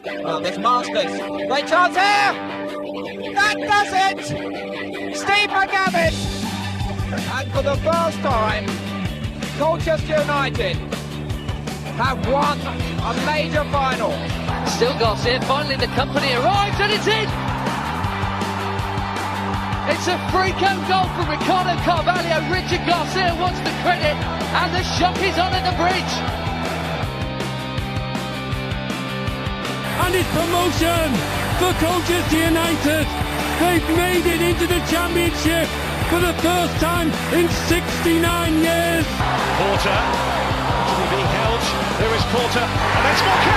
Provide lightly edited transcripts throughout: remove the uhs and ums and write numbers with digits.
Well, there's Masters. Great chance here! That does it! Steve McGavin! And for the first time, Colchester United have won a major final. Still Garcia, finally the company arrives and it's in! It's a freak-out goal from Ricardo Carvalho. Richard Garcia wants the credit and the shock is on at the bridge. And it's promotion for Colchester United. They've made it into the Championship for the first time in 69 years. Porter, being held. There is Porter, and that's Mocker!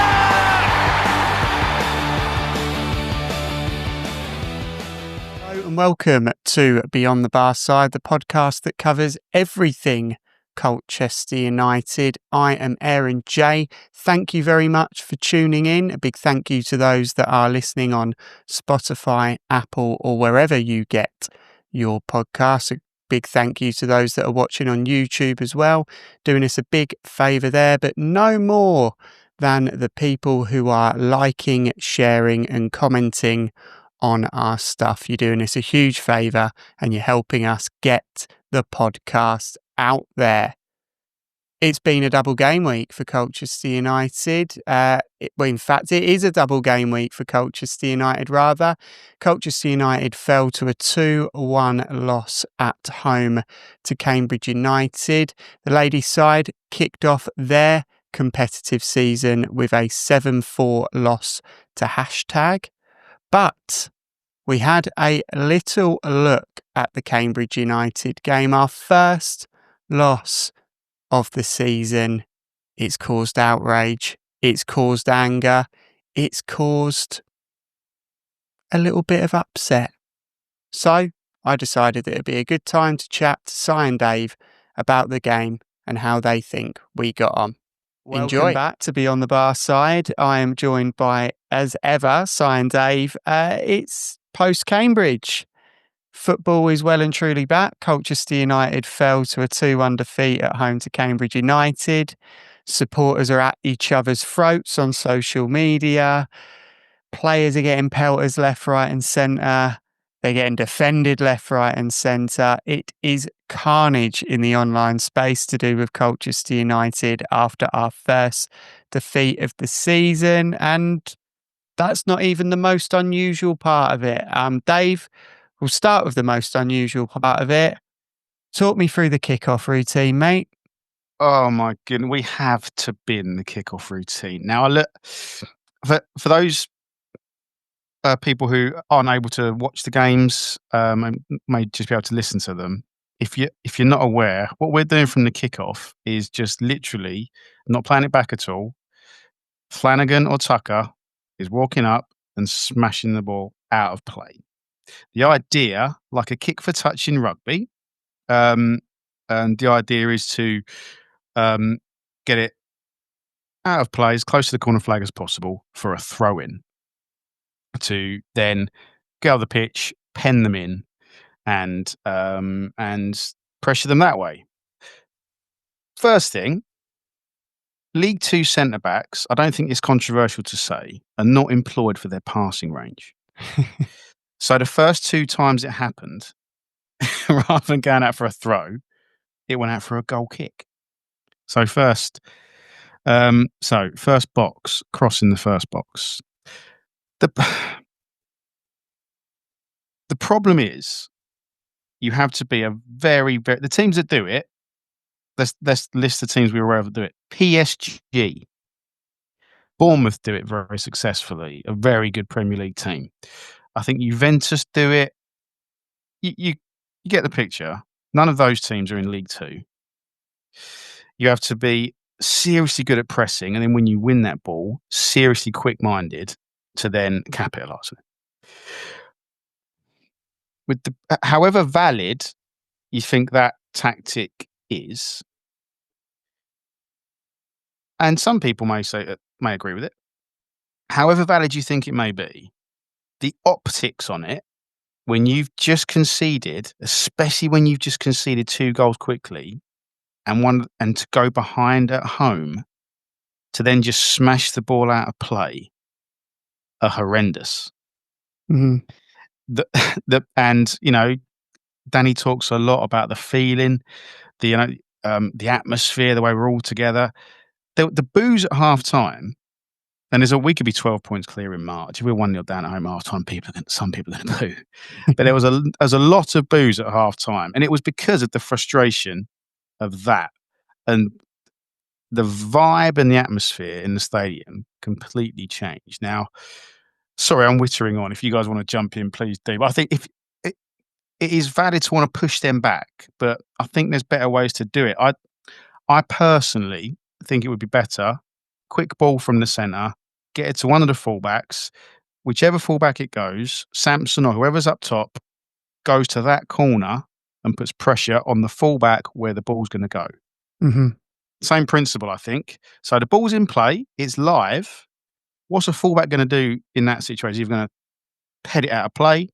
Hello and welcome to Beyond the Barside, the podcast that covers everything Colchester United. I am Aaron J. Thank you very much for tuning in. A big thank you to those that are listening on Spotify, Apple, or wherever you get your podcasts. A big thank you to those that are watching on YouTube as well, doing us a big favour there, but no more than the people who are liking, sharing and commenting on our stuff. You're doing us a huge favour and you're helping us get the podcast out there. It's been a double game week for Colchester United. In fact, it is a double game week for Colchester United, rather. Colchester United fell to a 2-1 loss at home to Cambridge United. The ladies' side kicked off their competitive season with a 7-4 loss to Hashtag. But we had a little look at the Cambridge United game, our first loss of the season. It's caused outrage, it's caused anger, it's caused a little bit of upset. So I decided that it'd be a good time to chat to Si and Dave about the game and how they think we got on. Enjoy. Welcome back to Beyond the Barside. I am joined by, as ever, Si and Dave. It's post-Cambridge. Football is well and truly back. Colchester United fell to a 2-1 defeat at home to Cambridge United. Supporters are at each other's throats on social media. Players are getting pelters left, right and centre. They're getting defended left, right and centre. It is carnage in the online space to do with Colchester United after our first defeat of the season. And that's not even the most unusual part of it. Dave, we'll start with the most unusual part of it. Talk me through the kickoff routine, mate. Oh my goodness, we have to bin the kickoff routine. Now, look for those people who aren't able to watch the games and may just be able to listen to them. If you're not aware, what we're doing from the kickoff is just literally not playing it back at all. Flanagan or Tucker is walking up and smashing the ball out of play. The idea, like a kick for touch in rugby, and the idea is to get it out of play as close to the corner flag as possible for a throw-in, to then get out the pitch, pen them in, and pressure them that way. First thing, League Two centre-backs, I don't think it's controversial to say, are not employed for their passing range. So the first two times it happened, rather than going out for a throw, it went out for a goal kick. So first box, crossing the first box. The problem is you have to be a very, very... The teams that do it, let's list the teams we were aware of that do it. PSG. Bournemouth do it very successfully, a very good Premier League team. I think Juventus do it. You get the picture. None of those teams are in League Two. You have to be seriously good at pressing, and then when you win that ball, seriously quick-minded to then capitalise it. However valid you think that tactic is, and some people may agree with it. However valid you think it may be, the optics on it, when you've just conceded, especially when you've just conceded 2 goals quickly, and to go behind at home, to then just smash the ball out of play, are horrendous. Mhm. And Danny talks a lot about the feeling, the atmosphere, the way we're all together. The boos at half time, and we could be 12 points clear in March. If we're 1-0 down at home half time, some people are going to boo. But there was a lot of boos at half time, and it was because of the frustration of that, and the vibe and the atmosphere in the stadium completely changed. Now, sorry, I'm wittering on. If you guys want to jump in, please do. But I think if it is valid to want to push them back, but I think there's better ways to do it. I personally think it would be better, quick ball from the centre, get it to one of the fullbacks, whichever fullback it goes, Samson or whoever's up top, goes to that corner and puts pressure on the fullback where the ball's going to go. Mm-hmm. Same principle, I think. So the ball's in play, it's live. What's a fullback going to do in that situation? You're going to head it out of play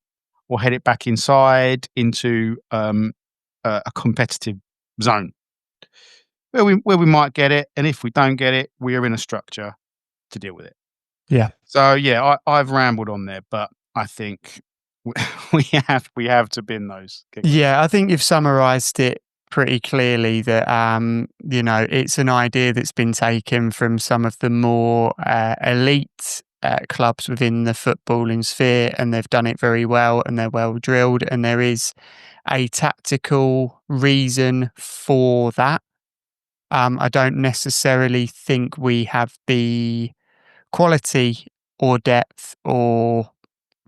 or head it back inside into a competitive zone where we might get it, and if we don't get it, we are in a structure to deal with it. Yeah. So yeah, I've rambled on there, but I think we have to bin those. Yeah, I think you've summarised it pretty clearly. That it's an idea that's been taken from some of the more elite clubs within the footballing sphere, and they've done it very well, and they're well drilled, and there is a tactical reason for that. I don't necessarily think we have the quality or depth or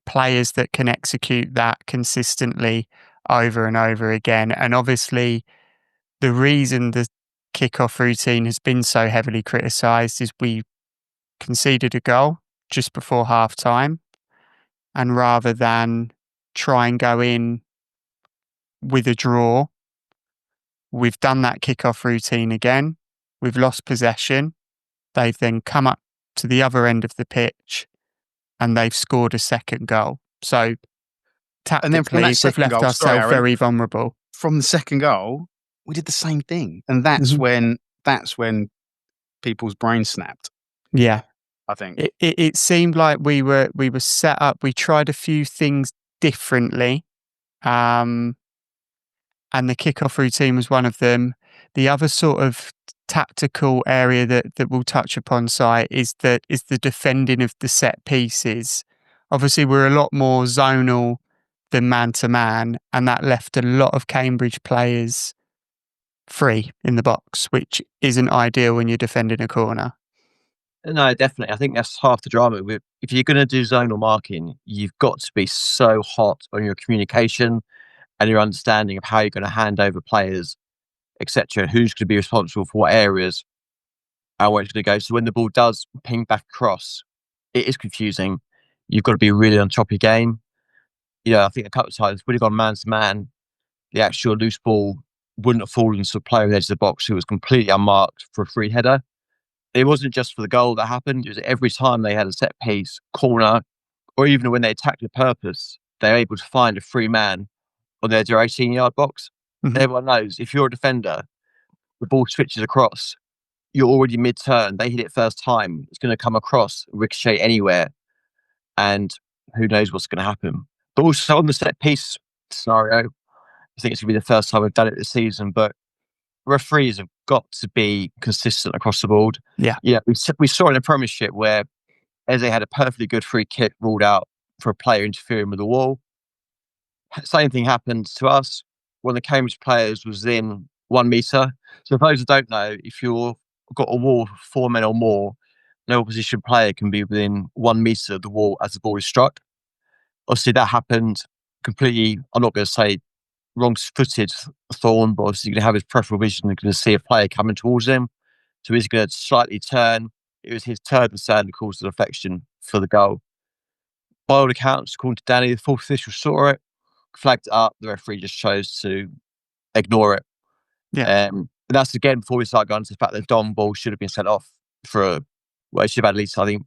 players that can execute that consistently over and over again. And obviously, the reason the kickoff routine has been so heavily criticised is we conceded a goal just before half time. And rather than try and go in with a draw, we've done that kickoff routine again. We've lost possession. They've then come up to the other end of the pitch and they've scored a second goal. So tactically, we've left ourselves very vulnerable. From the second goal, we did the same thing. And that's when people's brains snapped. Yeah. I think. It seemed like we were set up. We tried a few things differently. And the kickoff routine was one of them. The other sort of tactical area that we'll touch upon, is the defending of the set pieces. Obviously, we're a lot more zonal than man-to-man, and that left a lot of Cambridge players free in the box, which isn't ideal when you're defending a corner. No, definitely. I think that's half the drama. If you're going to do zonal marking, you've got to be so hot on your communication and your understanding of how you're going to hand over players, etc. Who's going to be responsible for what areas and where it's going to go. So when the ball does ping back across, it is confusing. You've got to be really on top of your game. I think a couple of times when you've gone man to man, the actual loose ball wouldn't have fallen to a player on the edge of the box who was completely unmarked for a free header. It wasn't just for the goal that happened. It was every time they had a set piece, corner, or even when they attacked with purpose, they were able to find a free man on their 18-yard box. Mm-hmm. Everyone knows if you're a defender, the ball switches across, you're already mid-turn, they hit it first time, it's going to come across, ricochet anywhere, and who knows what's going to happen. But also on the set piece scenario, I think it's going to be the first time we've done it this season, but referees have got to be consistent across the board. Yeah. We saw in the Premiership where Eze had a perfectly good free kick ruled out for a player interfering with the wall. Same thing happened to us when the Cambridge players was in 1 metre. So for those who don't know, if you've got a wall of 4 men or more, no opposition player can be within 1 metre of the wall as the ball is struck. Obviously that happened completely, I'm not going to say wrong-footed Thorne, but obviously you're going to have his peripheral vision and going to see a player coming towards him. So he's going to slightly turn. It was his turn that caused the deflection for the goal. By all accounts, according to Danny, the fourth official saw it, flagged it up. The referee just chose to ignore it. Yeah. And that's again before we start going to the fact that Don Ball should have been sent off for he should have had at least, I think,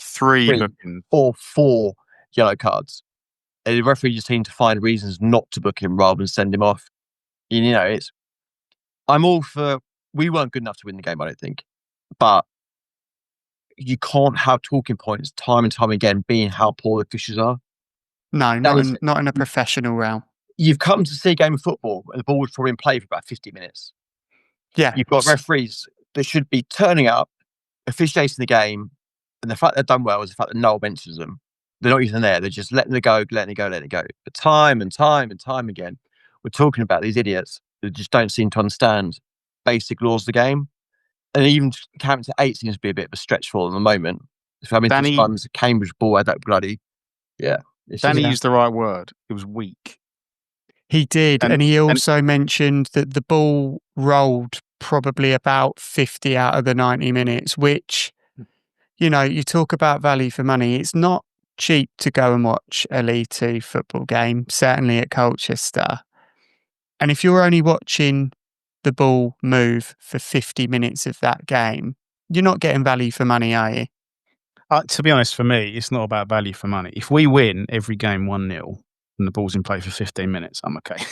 three or 4 yellow cards. And the referee just seemed to find reasons not to book him rather than send him off. I'm all for. We weren't good enough to win the game, I don't think, but you can't have talking points time and time again being how poor the officials are. No, not in a professional realm. You've come to see a game of football and the ball was probably in play for about 50 minutes. Yeah. You've got referees that should be turning up, officiating the game, and the fact they've done well is the fact that Noel mentions them. They're not even there. They're just letting it go. But time and time again, we're talking about these idiots that just don't seem to understand basic laws of the game. And even counting to 8 seems to be a bit of a stretch for them at the moment. I mean, times the Cambridge ball had that bloody, Danny used the right word. It was weak. He did, and he also mentioned that the ball rolled probably about 50 out of the 90 minutes, which, you talk about value for money. It's not cheap to go and watch a League Two football game, certainly at Colchester. And if you're only watching the ball move for 50 minutes of that game, you're not getting value for money, are you? To be honest, for me, it's not about value for money. If we win every game 1-0 and the ball's in play for 15 minutes, I'm okay.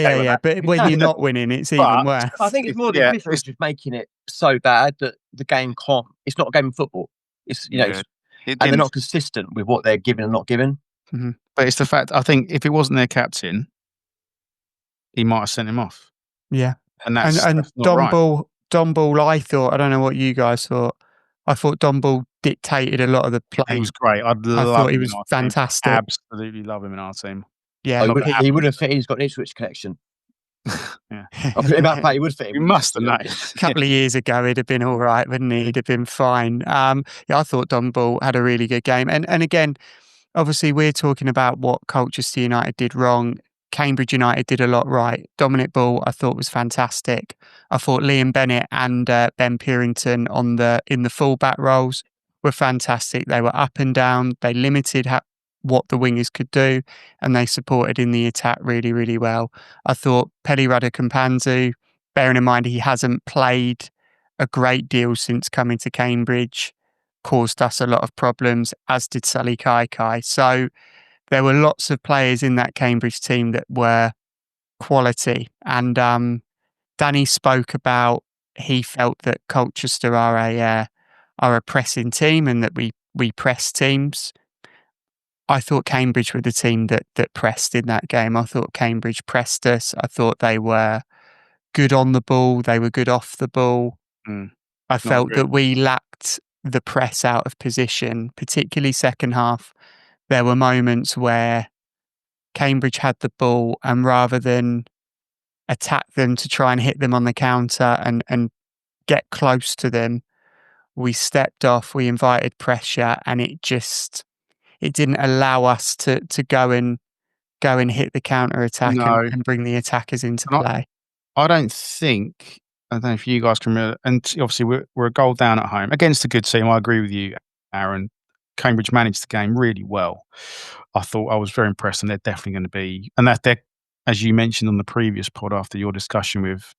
Yeah. But when you're not winning, it's even worse. I think it's more the officials just making it so bad that the game can't. It's not a game of football. It's and they're not consistent with what they're giving and not giving. Mm-hmm. But it's the fact. I think if it wasn't their captain, he might have sent him off. Yeah, and that's Don Ball. I don't know what you guys thought. I thought Don Ball dictated a lot of the play. He was great. I thought he was fantastic. Absolutely love him in our team. Yeah, he would have fit. He's got an Ipswich connection. Yeah, he would fit. We must have known. A couple of years ago, he'd have been all right, wouldn't he? He'd have been fine. I thought Don Ball had a really good game. And again, obviously, we're talking about what Colchester United did wrong. Cambridge United did a lot right. Dominic Ball, I thought, was fantastic. I thought Liam Bennett and Ben Purington in the fullback roles were fantastic. They were up and down. They limited what the wingers could do, and they supported in the attack really, really well. I thought Peli Radokampanzu, bearing in mind he hasn't played a great deal since coming to Cambridge, caused us a lot of problems, as did Sully Kaikai. So there were lots of players in that Cambridge team that were quality. And Danny spoke about he felt that Colchester are a pressing team and that we press teams. I thought Cambridge were the team that pressed in that game. I thought Cambridge pressed us. I thought they were good on the ball. They were good off the ball. I felt that we lacked the press out of position, particularly second half. There were moments where Cambridge had the ball, and rather than attack them to try and hit them on the counter and get close to them, we stepped off, we invited pressure, and it didn't allow us to go and hit the counter attack and bring the attackers into play. I don't know if you guys can remember, and obviously we're a goal down at home against a good team. I agree with you, Aaron. Cambridge managed the game really well. I was very impressed, and they're definitely going to be, and that they're, as you mentioned on the previous pod after your discussion with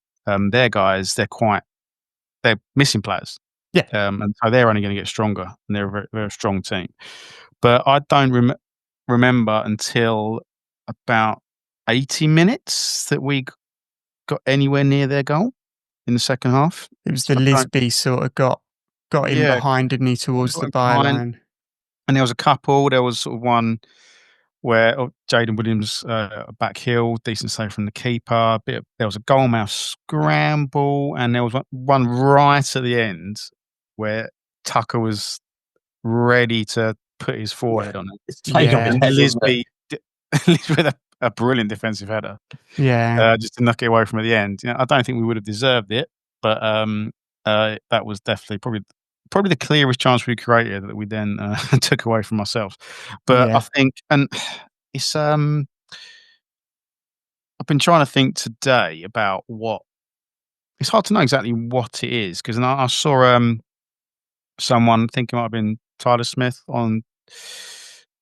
their guys, they're missing players. Yeah. And so they're only going to get stronger, and they're a very, very strong team. But I don't remember until about 80 minutes that we got anywhere near their goal in the second half. It was the Lisby sort of got in behind, didn't he, towards the byline. And there was a couple. There was sort of one where Jaden Williams back heel, decent save from the keeper. There was a goalmouth scramble, and there was one right at the end where Tucker was ready to put his forehead on it. Lisby with a brilliant defensive header. Yeah, just to knock it away from at the end. I don't think we would have deserved it, but that was definitely probably the clearest chance we created that we then took away from ourselves. But I think, and it's I've been trying to think today about it's hard to know exactly what it is, because I saw someone, I think it might have been Tyler Smith on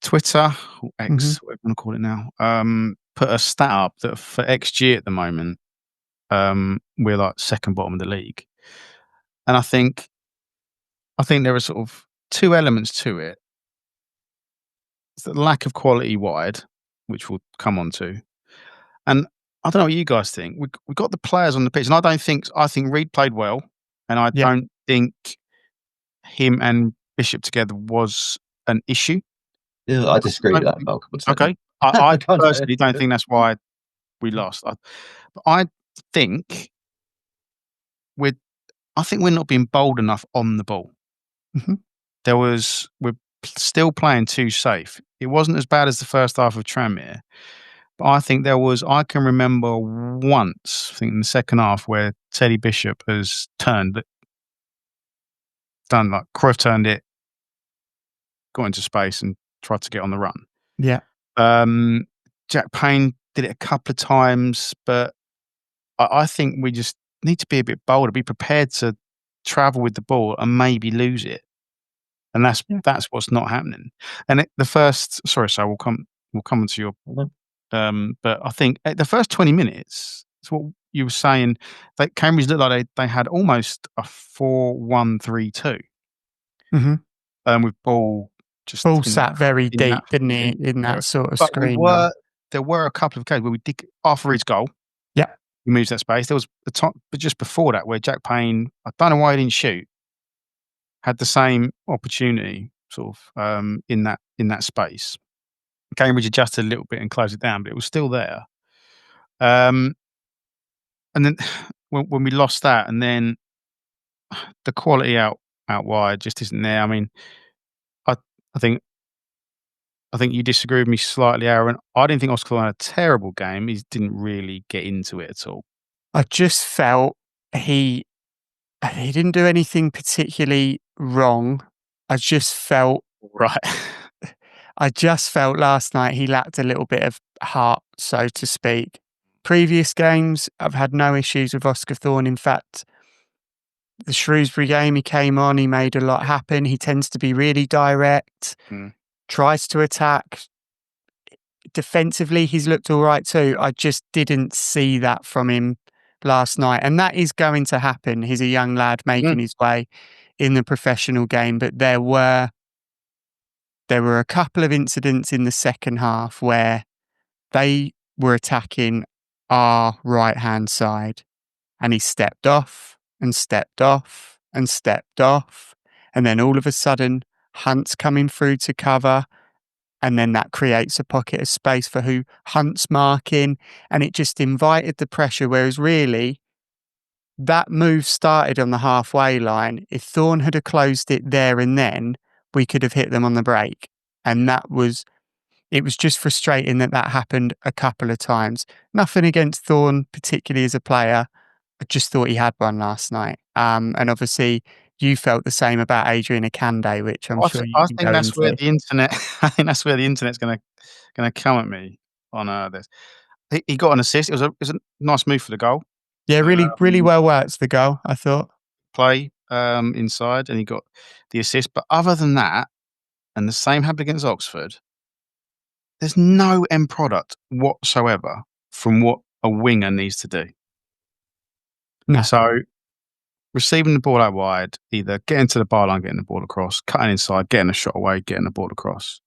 Twitter or X, whatever you want to call it now, put a stat up that for XG at the moment, we're like second bottom of the league. And I think there are sort of two elements to it. It's the lack of quality wide, which we'll come on to. And I don't know what you guys think. We got the players on the pitch, and I think Reed played well, and I don't think him and Bishop together was an issue. Yeah, I disagree with that, Malcolm. Okay. I personally don't think that's why we lost. I think we're not being bold enough on the ball. Mm-hmm. We're still playing too safe. It wasn't as bad as the first half of Tranmere, but I think I can remember once, I think in the second half, where Teddy Bishop has done like Cruyff turned it, got into space and tried to get on the run. Yeah. Jack Payne did it a couple of times, but I think we just need to be a bit bolder, be prepared to travel with the ball and maybe lose it. And that's what's not happening. And so we'll come onto your, but I think the first 20 minutes, it's what you were saying, Cambridge looked like they had almost a 4-1-3-2. Mm-hmm. With ball sat very deep, didn't he, in that sort of screen? There were a couple of occasions where we did, after his goal, he moves that space. There was the top, but just before that, where Jack Payne, I don't know why he didn't shoot, had the same opportunity sort of in that space. Cambridge adjusted a little bit and closed it down, but it was still there. And then when we lost that, and then the quality out wide just isn't there. I mean, I think you disagree with me slightly, Aaron. I didn't think Oscar had a terrible game. He didn't really get into it at all. I just felt he didn't do anything particularly wrong. I just felt last night he lacked a little bit of heart, so to speak. Previous games, I've had no issues with Oscar Thorne. In fact, the Shrewsbury game, he came on, he made a lot happen. He tends to be really direct, tries to attack. Defensively, he's looked all right too. I just didn't see that from him last night. And that is going to happen. He's a young lad making his way in the professional game. But there were a couple of incidents in the second half where they were attacking our right-hand side. And he stepped off and stepped off and stepped off. And then all of a sudden, Hunt's coming through to cover. And then that creates a pocket of space for who Hunt's marking. And it just invited the pressure. Whereas really, that move started on the halfway line. If Thorne had closed it there and then, we could have hit them on the break. And it was just frustrating that happened a couple of times. Nothing against Thorne, particularly as a player. I just thought he had one last night. And obviously, you felt the same about Adrian Akande, which I'm sure you can think that's where the internet. I think that's where the internet's going to come at me on this. He got an assist. It was a nice move for the goal. Yeah, really well worked the goal, I thought. Play inside, and he got the assist. But other than that, and the same happened against Oxford, there's no end product whatsoever from what a winger needs to do. No. So receiving the ball out wide, either getting to the byline, getting the ball across, cutting inside, getting a shot away, getting the ball across.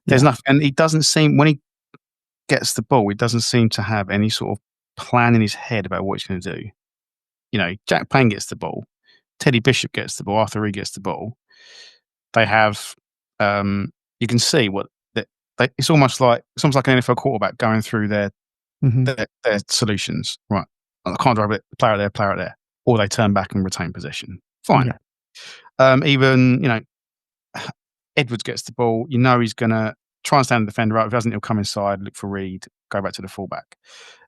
There's nothing, and he doesn't seem, when he gets the ball, he doesn't seem to have any sort of plan in his head about what he's going to do. You know, Jack Payne gets the ball, Teddy Bishop gets the ball, Arthur Reed gets the ball. They have, you can see it's almost like an NFL quarterback going through their solutions. Right, I can't drive it. Player there. Or they turn back and retain possession. Fine. Yeah. Even, Edwards gets the ball. He's going to try and stand the defender up. If he doesn't, he'll come inside, look for Reed, go back to the fullback.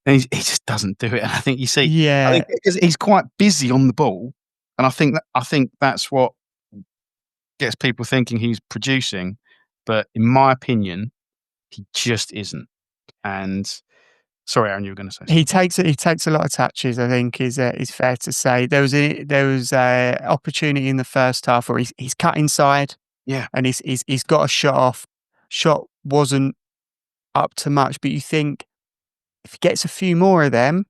And he just doesn't do it. And I think you see, I think because he's quite busy on the ball. And I think that's what gets people thinking he's producing. But in my opinion, he just isn't. And sorry, Aaron, you were going to say something. He takes a lot of touches, I think is fair to say. There was a opportunity in the first half where he's cut inside. Yeah. And he's got a shot off. Shot wasn't up to much, but you think if he gets a few more of them,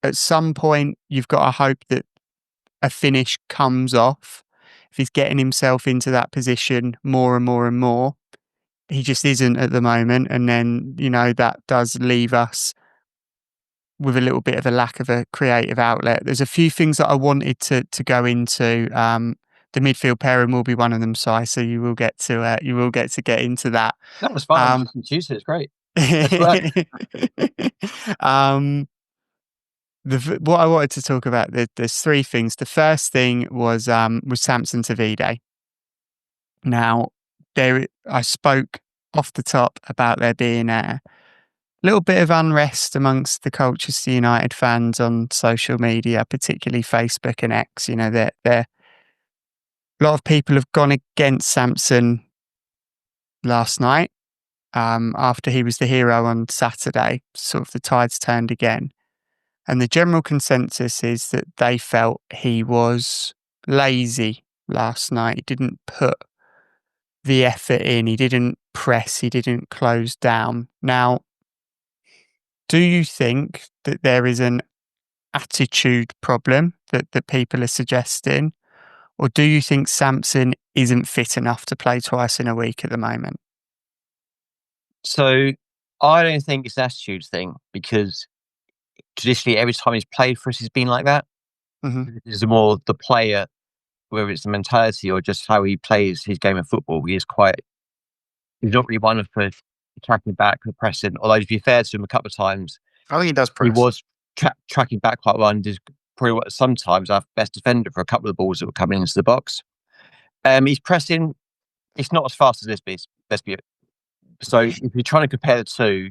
at some point you've got to hope that a finish comes off. If he's getting himself into that position more and more and more, he just isn't at the moment. And then, that does leave us with a little bit of a lack of a creative outlet. There's a few things that I wanted to go into. the midfield pairing will be one of them, Si. So you will get to get into that. That was fun. Tuesday, it's great. What I wanted to talk about, there's three things. The first thing was Samson Tavide. Now, I spoke off the top about there being a little bit of unrest amongst the Colchester United fans on social media, particularly Facebook and X. You know, a lot of people have gone against Samson last night after he was the hero on Saturday. Sort of the tides turned again. And the general consensus is that they felt he was lazy last night. He didn't put the effort in. He didn't press. He didn't close down. Now, do you think that there is an attitude problem that people are suggesting? Or do you think Samson isn't fit enough to play twice in a week at the moment? So I don't think it's an attitude thing, because traditionally every time he's played for us, he's been like that. Mm-hmm. It's more the player, whether it's the mentality or just how he plays his game of football. He's not really one for tracking back, the pressing. Although, to be fair to him, a couple of times, I think he does press. He was tracking back quite well, and is probably sometimes our best defender for a couple of balls that were coming into the box. He's pressing. It's not as fast as this piece. Let's be. So if you're trying to compare the two,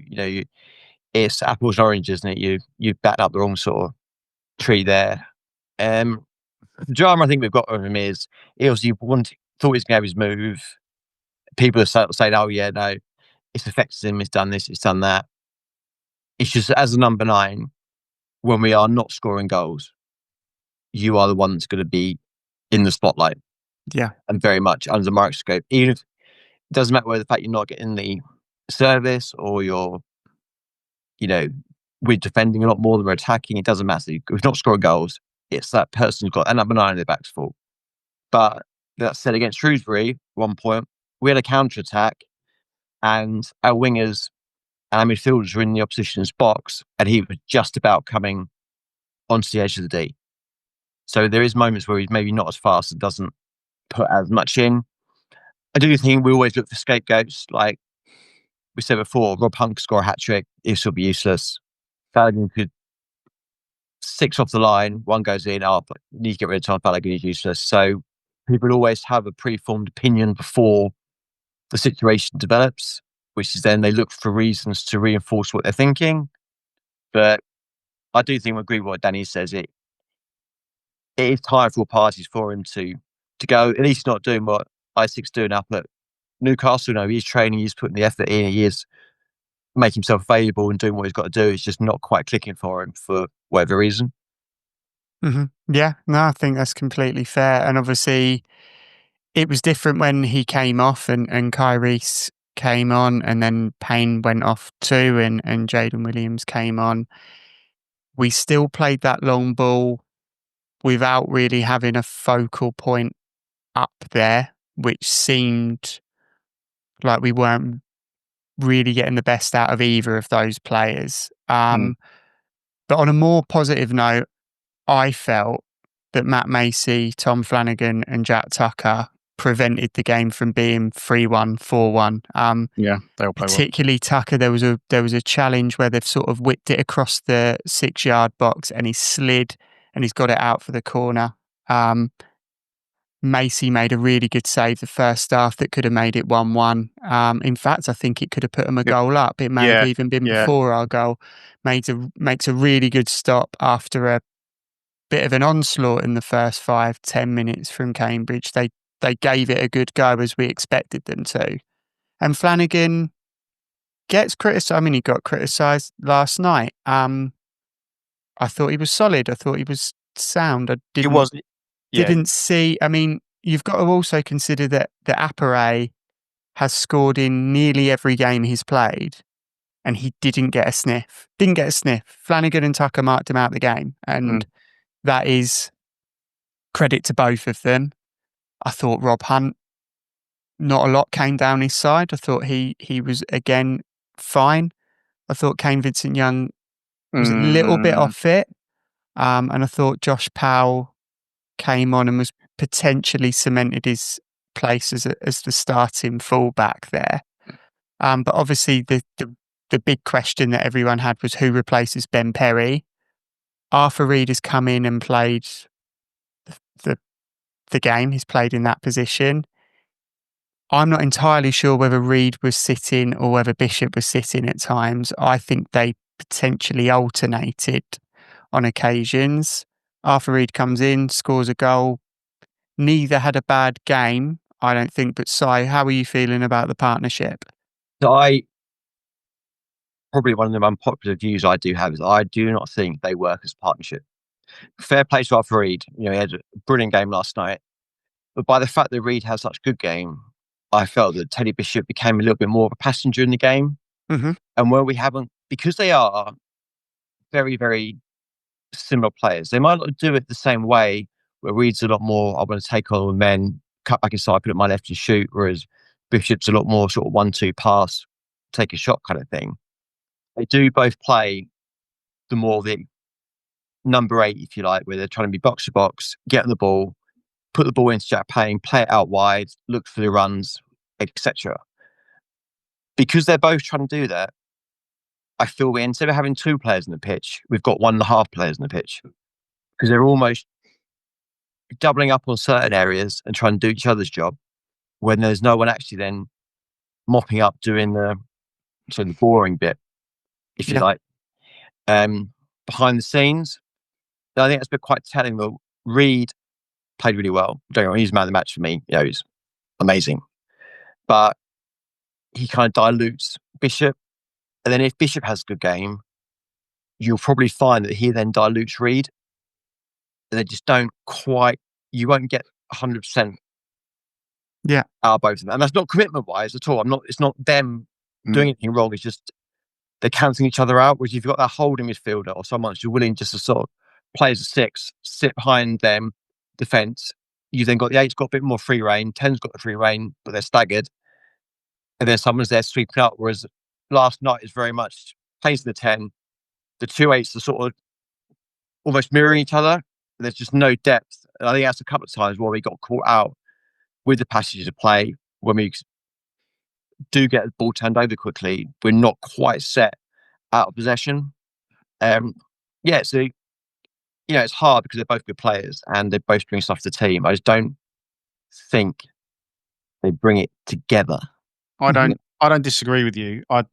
it's apples and oranges, isn't it? You backed up the wrong sort of tree there. The drama I think we've got with him is he obviously thought he was going to have his move. People are saying, "Oh yeah, no, it's affected him. He's done this. He's done that." It's just, as a number 9, when we are not scoring goals, you are the one that's going to be in the spotlight. Yeah, and very much under the microscope. Even if it doesn't matter whether the fact you're not getting the service or we're defending a lot more than we're attacking. It doesn't matter. If we're not scoring goals, it's that person who's got a number 9 in their back's fault. But that said, against Shrewsbury, at one point, we had a counter-attack and our wingers and our midfielders were in the opposition's box and he was just about coming onto the edge of the D. So there is moments where he's maybe not as fast and doesn't put as much in. I do think we always look for scapegoats. Like we said before, Rob Hunt could score a hat-trick. It will be useless. Balogun could 6 off the line, 1 goes in. Oh, but you need to get rid of Tom Balogun, he's useless. So people always have a preformed opinion before the situation develops, which is then they look for reasons to reinforce what they're thinking. But I do think we agree with what Danny says. It is time for all parties for him to go. At least not doing what Isaac's doing up at Newcastle. No, he's training, he's putting the effort in, he is making himself available and doing what he's got to do. It's just not quite clicking for him for whatever reason. Mm-hmm. Yeah, no, I think that's completely fair. And obviously, it was different when he came off and Kai Reese came on, and then Payne went off too, and Jaden Williams came on. We still played that long ball without really having a focal point up there, which seemed like we weren't really getting the best out of either of those players. But on a more positive note, I felt that Matt Macey, Tom Flanagan and Jack Tucker prevented the game from being 3-1, 4-1. Yeah, they'll play particularly well. Tucker, there was a challenge where they've sort of whipped it across the 6-yard box and he slid and he's got it out for the corner. Macey made a really good save the first half that could have made it 1-1. In fact, I think it could have put him a goal up. It may have even been before our goal. Makes a really good stop after a bit of an onslaught in the first 5-10 minutes from Cambridge. They gave it a good go as we expected them to. And Flanagan gets criticised. I mean, he got criticised last night. I thought he was solid. I thought he was sound. Didn't see. I mean, you've got to also consider that the Apparay has scored in nearly every game he's played, and he didn't get a sniff. Flanagan and Tucker marked him out the game, and that is credit to both of them. I thought Rob Hunt, not a lot came down his side. I thought he was again fine. I thought Kane Vincent-Young was a little bit off it, and I thought Josh Powell came on and was potentially cemented his place as the starting fullback there. But obviously the big question that everyone had was who replaces Ben Perry. Arthur Reed has come in and played the game. He's played in that position. I'm not entirely sure whether Reed was sitting or whether Bishop was sitting at times. I think they potentially alternated on occasions. Arthur Reed comes in, scores a goal. Neither had a bad game, I don't think. But Si, how are you feeling about the partnership? So probably one of the unpopular views I do have is I do not think they work as a partnership. Fair play to Arthur Reed. He had a brilliant game last night. But by the fact that Reed has such a good game, I felt that Teddy Bishop became a little bit more of a passenger in the game. Mm-hmm. And where we haven't, because they are very, very similar players, they might not do it the same way, where Reed's a lot more, I want to take on men, cut back inside, put it my left and shoot, whereas Bishop's a lot more sort of 1-2 pass, take a shot kind of thing. They do both play the number 8, if you like, where they're trying to be box to box, get the ball, put the ball into Jack Payne, play it out wide, look for the runs, etc. Because they're both trying to do that, I feel instead of having 2 players in the pitch, we've got 1.5 players in the pitch. Because they're almost doubling up on certain areas and trying to do each other's job when there's no one actually then mopping up, doing the boring bit, if you like. Behind the scenes, I think it's been quite telling that Reed played really well. Don't get me wrong, he's man of the match for me. He's amazing. But he kind of dilutes Bishop. And then if Bishop has a good game, you'll probably find that he then dilutes Reed. And they just don't quite, you won't get 100% out of both of them. And that's not commitment-wise at all. It's not them doing anything wrong. It's just they're cancelling each other out. Whereas if you've got that holding midfielder or someone who's willing just to sort of play as a 6, sit behind them, defence, you then got the 8's got a bit more free reign, 10's got the free reign, but they're staggered. And then someone's there sweeping up. Whereas last night is very much plays the 10. The 2 8s are sort of almost mirroring each other. There's just no depth. And I think that's a couple of times where we got caught out with the passages of play. When we do get the ball turned over quickly, we're not quite set out of possession. So it's hard because they're both good players and they both bring stuff to the team. I just don't think they bring it together. I don't disagree with you. I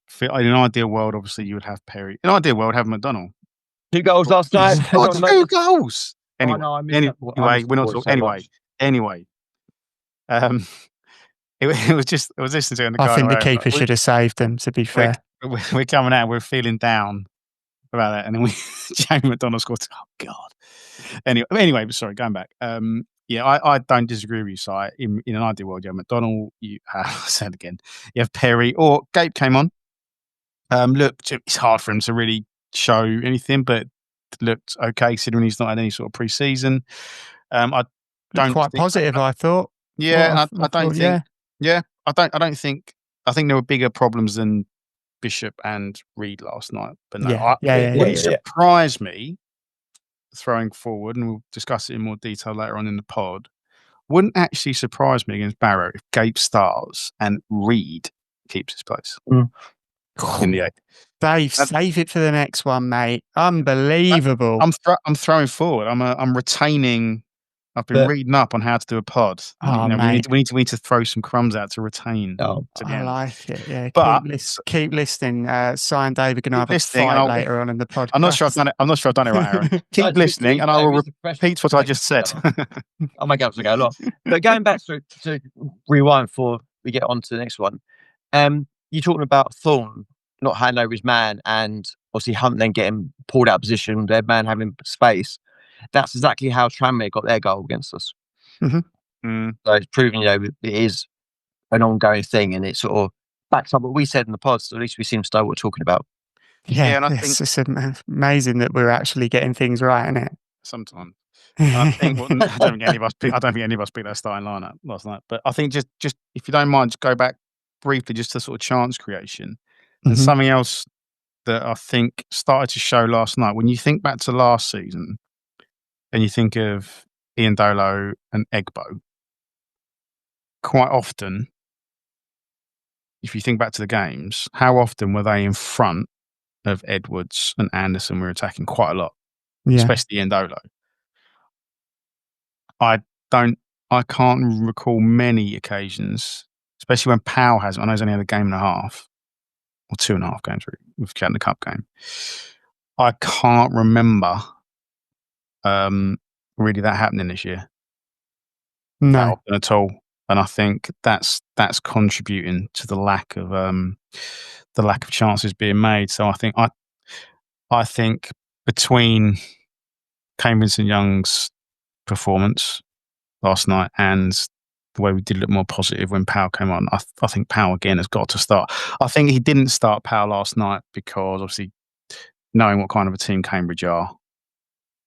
feel in an ideal world, obviously you would have Perry. In an ideal world, have McDonald. 2 goals last night. 2 goals. Anyway, Anyway. It was just I was listening to it in the car. I think the keeper should have saved them. To be fair, we're coming out. We're feeling down about that, and then Jamie McDonald scored. Oh God. Anyway, sorry. Going back. I don't disagree with you, Si. In an ideal world, you have McDonald. You have I said again. You have Perry or Gabe came on. Look, it's hard for him to really show anything, but looked okay considering he's not had any sort of pre-season. I don't quite positive. I thought. Yeah, I don't think. Yeah, I don't think. I think there were bigger problems than Bishop and Reed last night. But no, it wouldn't surprise me. Throwing forward, and we'll discuss it in more detail later on in the pod. Wouldn't actually surprise me against Barrow if Gabe starts and Reed keeps his place in the 8. Dave, save it for the next one, mate. Unbelievable. I'm throwing forward. I'm retaining. I've been reading up on how to do a pod. We need to throw some crumbs out to retain. I like it. Yeah, but keep listening. Si and Dave are going to have a fight later on in the podcast. I'm not sure I've done it right, Aaron. Keep listening, and I will repeat what I just said. Oh my God, we go a lot. But going back to rewind before we get on to the next one, you're talking about Thorne not handing over his man, and obviously Hunt then getting pulled out of position, their man having space. That's exactly how Tranmere got their goal against us. Mm-hmm. So it's proven, it is an ongoing thing, and it sort of backs up what we said in the pod. So at least we seem to know what we're talking about. Yeah, and I think it's amazing that we're actually getting things right, isn't it? Sometimes. I think I don't think any of us picked that starting lineup last night. But I think just if you don't mind, just go back briefly just to sort of chance creation and something else that I think started to show last night. When you think back to last season. And you think of Ian Dolo and Egbo, quite often, if you think back to the games, how often were they in front of Edwards and Anderson? Were attacking quite a lot, especially Ian Dolo. I can't recall many occasions, especially when Powell has. I know he's only had a game and a half, or 2.5 games with counting the cup game. I can't remember really that happening this year. No, that often at all. And I think that's contributing to the lack of chances being made. So I think between Cambridge and Young's performance last night and the way we did look more positive when Powell came on, I think Powell again has got to start. I think he didn't start Powell last night because obviously knowing what kind of a team Cambridge are,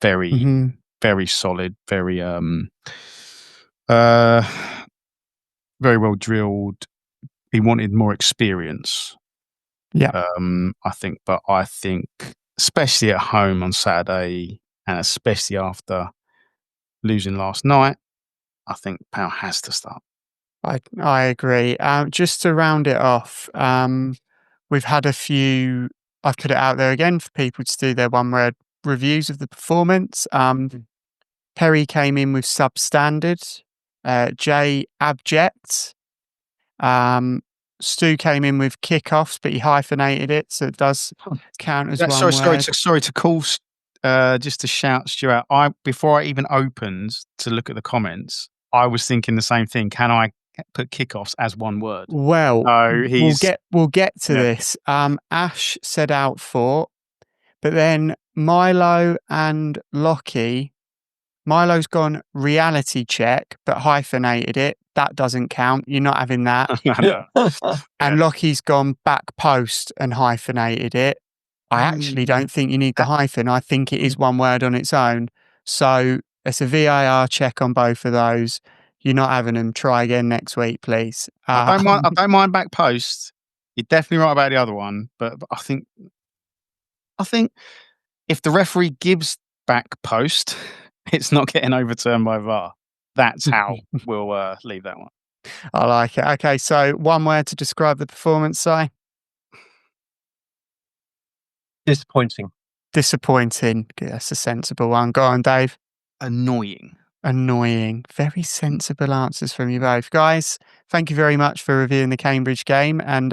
very, very solid, very very well drilled. He wanted more experience. Yeah. I think especially at home on Saturday and especially after losing last night, I think Powell has to start. I agree. Just to round it off, we've had a few, I've put it out there again for people to do their one-word reviews of the performance. Perry came in with substandard. Jay, abject. Stu came in with kickoffs, but he hyphenated it, so it does count as one word. Sorry to call, just to shout Stu out. Before I even opened to look at the comments, I was thinking the same thing. Can I put kickoffs as one word? Well, we'll get to this. Ash said out for, but then Milo and Lockie. Milo's gone reality check, but hyphenated it. That doesn't count. You're not having that. And Lockie's gone back post and hyphenated it. I actually don't think you need the hyphen. I think it is one word on its own. So it's a VAR check on both of those. You're not having them. Try again next week, please. I don't mind back post. You're definitely right about the other one, but I think if the referee gives back post, it's not getting overturned by VAR. That's how we'll leave that one. I like it. Okay, so one word to describe the performance, Si? Disappointing. That's a sensible one. Go on, Dave. Annoying. Very sensible answers from you both. Guys, thank you very much for reviewing the Cambridge game. And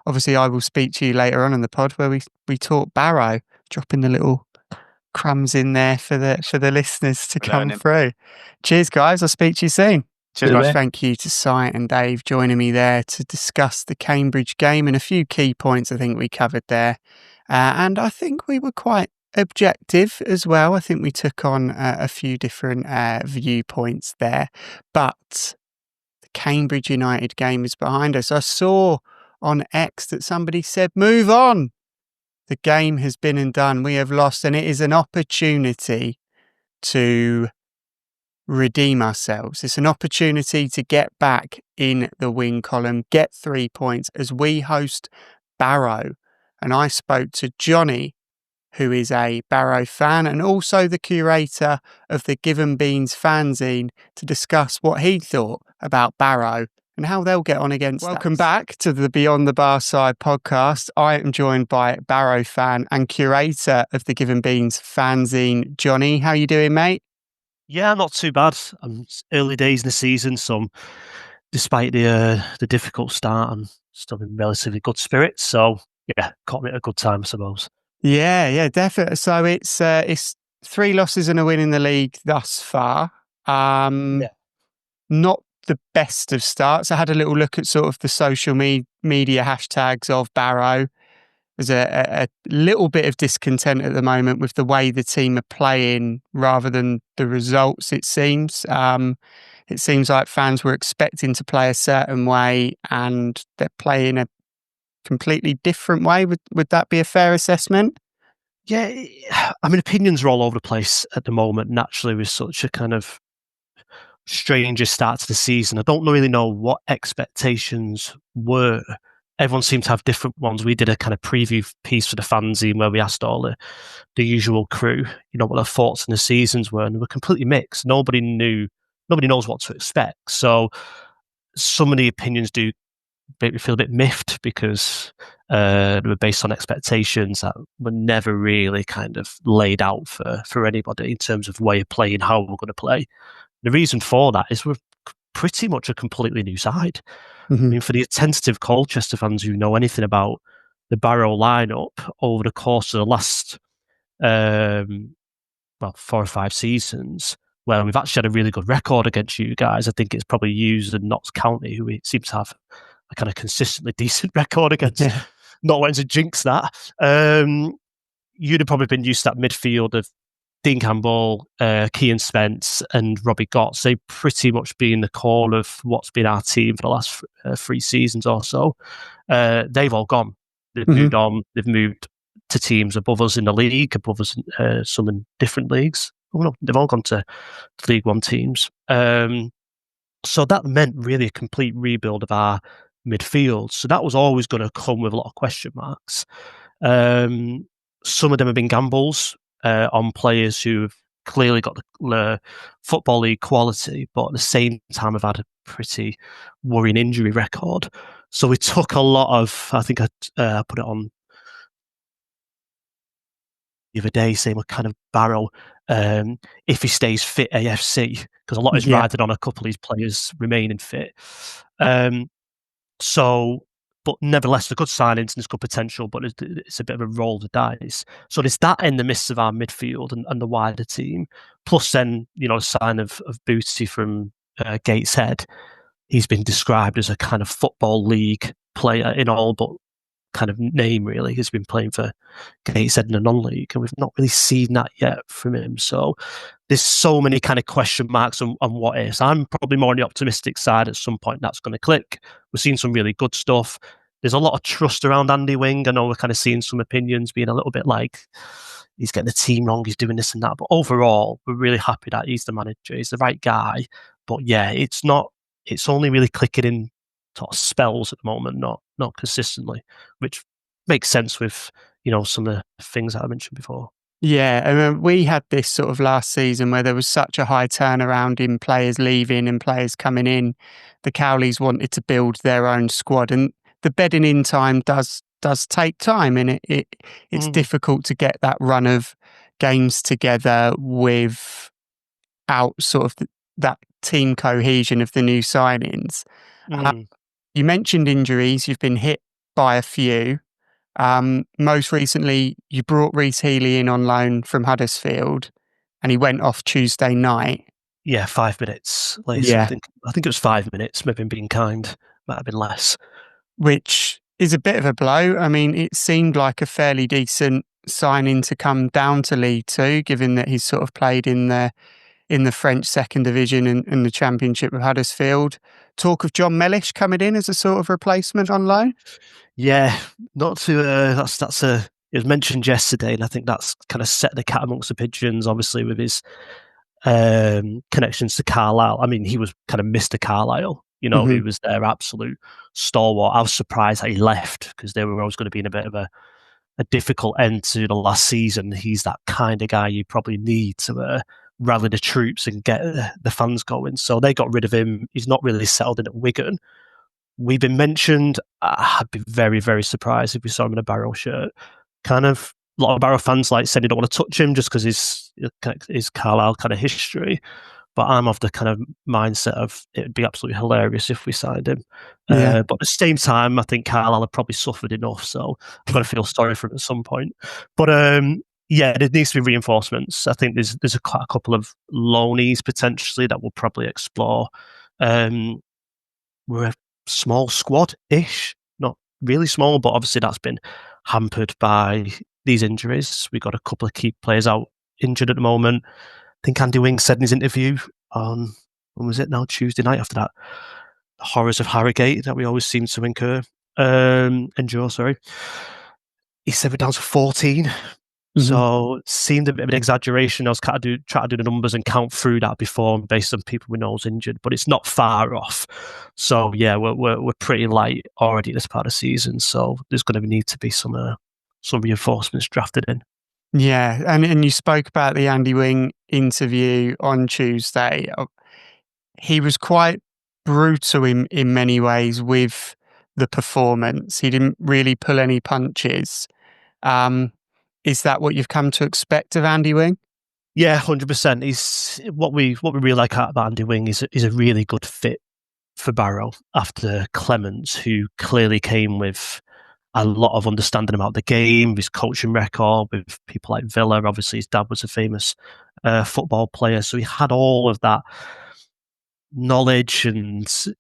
obviously I will speak to you later on in the pod where we talk Barrow, dropping the little crumbs in there for the listeners to come through. Cheers, guys. I'll speak to you soon. Cheers, guys. Thank you to Si and Dave joining me there to discuss the Cambridge game and a few key points I think we covered there. And I think we were quite objective as well. I think we took on a few different viewpoints there. But the Cambridge United game is behind us. I saw on X that somebody said, move on. The game has been and done. We have lost, and it is an opportunity to redeem ourselves. It's an opportunity to get back in the win column, get 3 points as we host Barrow. And I spoke to Johnny, who is a Barrow fan and also the curator of the Given Beans fanzine, to discuss what he thought about Barrow and how they'll get on against us. Welcome back to the Beyond the Barside podcast. I am joined by Barrow fan and curator of the Given Beans fanzine, Johnny. How you doing, mate? Yeah, not too bad. It's early days in the season, so despite the difficult start, I'm still in relatively good spirits. So yeah, caught me at a good time, I suppose. Yeah, definitely. So it's 3 losses and a win in the league thus far. Not the best of starts. I had a little look at sort of the social media hashtags of Barrow. There's a little bit of discontent at the moment with the way the team are playing rather than the results, it seems. It seems like fans were expecting to play a certain way and they're playing a completely different way. Would that be a fair assessment? Yeah, I mean, opinions are all over the place at the moment, naturally, with such a kind of stranger start to the season. I don't really know what expectations were everyone seemed to have different ones. We did a kind of preview piece for the fanzine where we asked all the usual crew, what their thoughts on the seasons were, and they were completely mixed. Nobody knows what to expect. So some of the opinions do make me feel a bit miffed because they were based on expectations that were never really kind of laid out for anybody in terms of way of playing, how we're going to play. The reason for that is we're pretty much a completely new side. Mm-hmm. I mean, for the attentive Colchester fans who know anything about the Barrow lineup over the course of the last 4 or 5 seasons, where we've actually had a really good record against you guys. I think it's probably used and Notts County, who we seem to have a kind of consistently decent record against. Yeah. Not wanting to jinx that. You'd have probably been used to that midfield of Dean Campbell, Kean Spence, and Robbie Gotts. They've pretty much been the core of what's been our team for the last 3 seasons or so. They've all gone. They've moved on. They've moved to teams above us in the league, above us, some in different leagues. Oh no, they've all gone to League One teams. So that meant really a complete rebuild of our midfield. So that was always going to come with a lot of question marks. Some of them have been gambles on players who have clearly got the Football League quality, but at the same time have had a pretty worrying injury record. So we took a lot of, I think I put it on the other day, saying we're kind of Barrow, if he stays fit AFC, because a lot is riding on a couple of these players remaining fit. But nevertheless, they're good signings and there's good potential, but it's a bit of a roll of the dice. So there's that in the midst of our midfield and the wider team. Plus then, a sign of Booty from Gateshead. He's been described as a kind of Football League player in all but kind of name, really. He's been playing for Gateshead in a non-league, and we've not really seen that yet from him. So there's so many kind of question marks on what is. I'm probably more on the optimistic side. At some point that's going to click. We're seeing some really good stuff. There's a lot of trust around Andy Wing. I know we're kind of seeing some opinions being a little bit like he's getting the team wrong, he's doing this and that. But overall, we're really happy that he's the manager. He's the right guy. But yeah, it's only really clicking in sort of spells at the moment, not consistently, which makes sense with some of the things that I mentioned before. Yeah, I mean, we had this sort of last season where there was such a high turnaround in players leaving and players coming in. The Cowleys wanted to build their own squad, and the bedding in time does take time, and it's difficult to get that run of games together without sort of that team cohesion of the new signings. You mentioned injuries. You've been hit by a few. Most recently, you brought Reece Healy in on loan from Huddersfield, and he went off Tuesday night. Yeah, 5 minutes later. Yeah. I think it was 5 minutes. Maybe I'm being kind. Might have been less. Which is a bit of a blow. I mean, it seemed like a fairly decent signing to come down to League Two, given that he's sort of played in the French second division and the Championship with Huddersfield. Talk of John Mellish coming in as a sort of replacement on loan. Yeah, not to. It was mentioned yesterday, and I think that's kind of set the cat amongst the pigeons. Obviously, with his connections to Carlisle. I mean, he was kind of Mr. Carlisle. He was their absolute stalwart. I was surprised that he left because they were always going to be in a bit of a difficult end to the last season. He's that kind of guy you probably need to rally the troops and get the fans going. So they got rid of him. He's not really settled in at Wigan. We've been mentioned. I'd be very, very surprised if we saw him in a Barrow shirt. Kind of a lot of Barrow fans said they don't want to touch him just because his Carlisle kind of history. But I'm of the kind of mindset of it would be absolutely hilarious if we signed him. Yeah. But at the same time, I think Carlisle had probably suffered enough, so I'm going to feel sorry for him at some point. But yeah, there needs to be reinforcements. I think there's a couple of loanees potentially that we'll probably explore. We're a small squad-ish, not really small, but obviously that's been hampered by these injuries. We've got a couple of key players out injured at the moment. I think Andy Wing said in his interview on, when was it now, Tuesday night after that, the horrors of Harrogate that we always seem to endure, sorry. He said we're down to 14 So it seemed a bit of an exaggeration. I was trying to do the numbers and count through that before, based on people we know is injured, but it's not far off. So yeah, we're pretty light already this part of the season. So there's going to need to be some reinforcements drafted in. Yeah, and you spoke about the Andy Wing interview on Tuesday. He was quite brutal in many ways with the performance. He didn't really pull any punches. Is that what you've come to expect of Andy Wing? Yeah, 100%. He's what we really like about Andy Wing is a really good fit for Barrow after Clements, who clearly came with a lot of understanding about the game, his coaching record with people like Villa. Obviously, his dad was a famous football player, so he had all of that knowledge,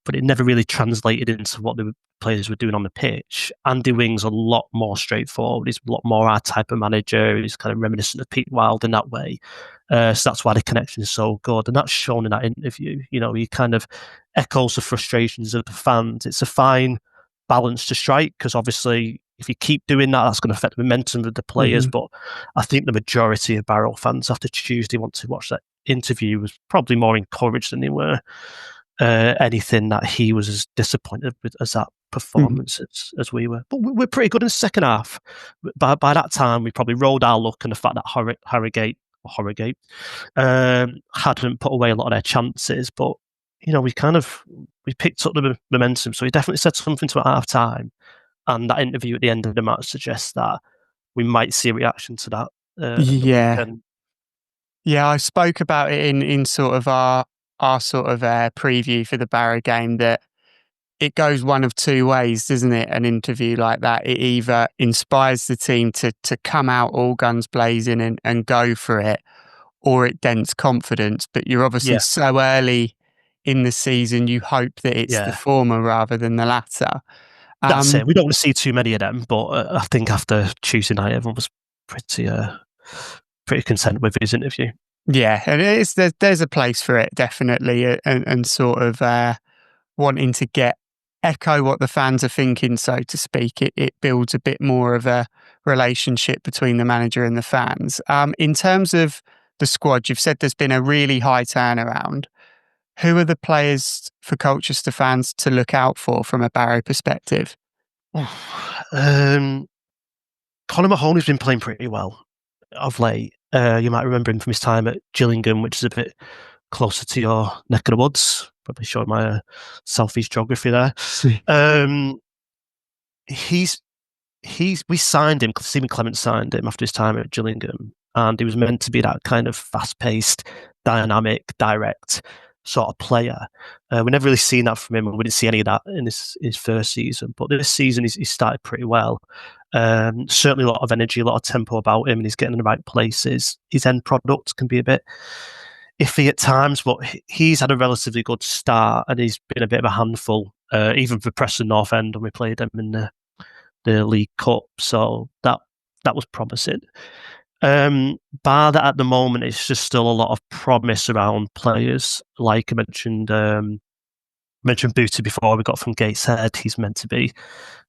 but it never really translated into what the players were doing on the pitch. Andy Wing's a lot more straightforward. He's a lot more our type of manager. He's kind of reminiscent of Pete Wild in that way. So that's why the connection is so good. And that's shown in that interview. He kind of echoes the frustrations of the fans. It's a fine balance to strike, because obviously if you keep doing that, that's going to affect the momentum of the players. But I think the majority of Barrow fans after Tuesday want to watch that interview was probably more encouraged than they were anything that he was as disappointed with as that performance as we were. But we're pretty good in the second half. By that time, we probably rolled our luck, and the fact that Harrogate hadn't put away a lot of their chances. But we picked up the momentum. So he definitely said something to at half time, and that interview at the end of the match suggests that we might see a reaction to that. Yeah, I spoke about it in sort of our sort of preview for the Barrow game, that it goes one of two ways, doesn't it? An interview like that, it either inspires the team to come out all guns blazing and go for it, or it dents confidence. But you're obviously so early in the season, you hope that it's the former rather than the latter. That's it. We don't want to see too many of them, but I think after Tuesday night, everyone was pretty content with his interview. Yeah, and there's a place for it, definitely, and sort of wanting to echo what the fans are thinking, so to speak. It builds a bit more of a relationship between the manager and the fans. In terms of the squad, you've said there's been a really high turnaround. Who are the players for Colchester fans to look out for from a Barrow perspective? Conor Mahoney's been playing pretty well of late. You might remember him from his time at Gillingham, which is a bit closer to your neck of the woods. Probably showing my southeast geography there. We signed him, Stephen Clement signed him after his time at Gillingham, and he was meant to be that kind of fast-paced, dynamic, direct sort of player. We never really seen that from him, and we didn't see any of that in his first season. But this season, he started pretty well. Certainly a lot of energy, a lot of tempo about him, and he's getting in the right places. His end product can be a bit iffy at times, but he's had a relatively good start, and he's been a bit of a handful, even for Preston North End when we played them in the League Cup. So that was promising. Bar that, at the moment, it's just still a lot of promise around players. Like I mentioned Booty before, we got from Gateshead. He's meant to be,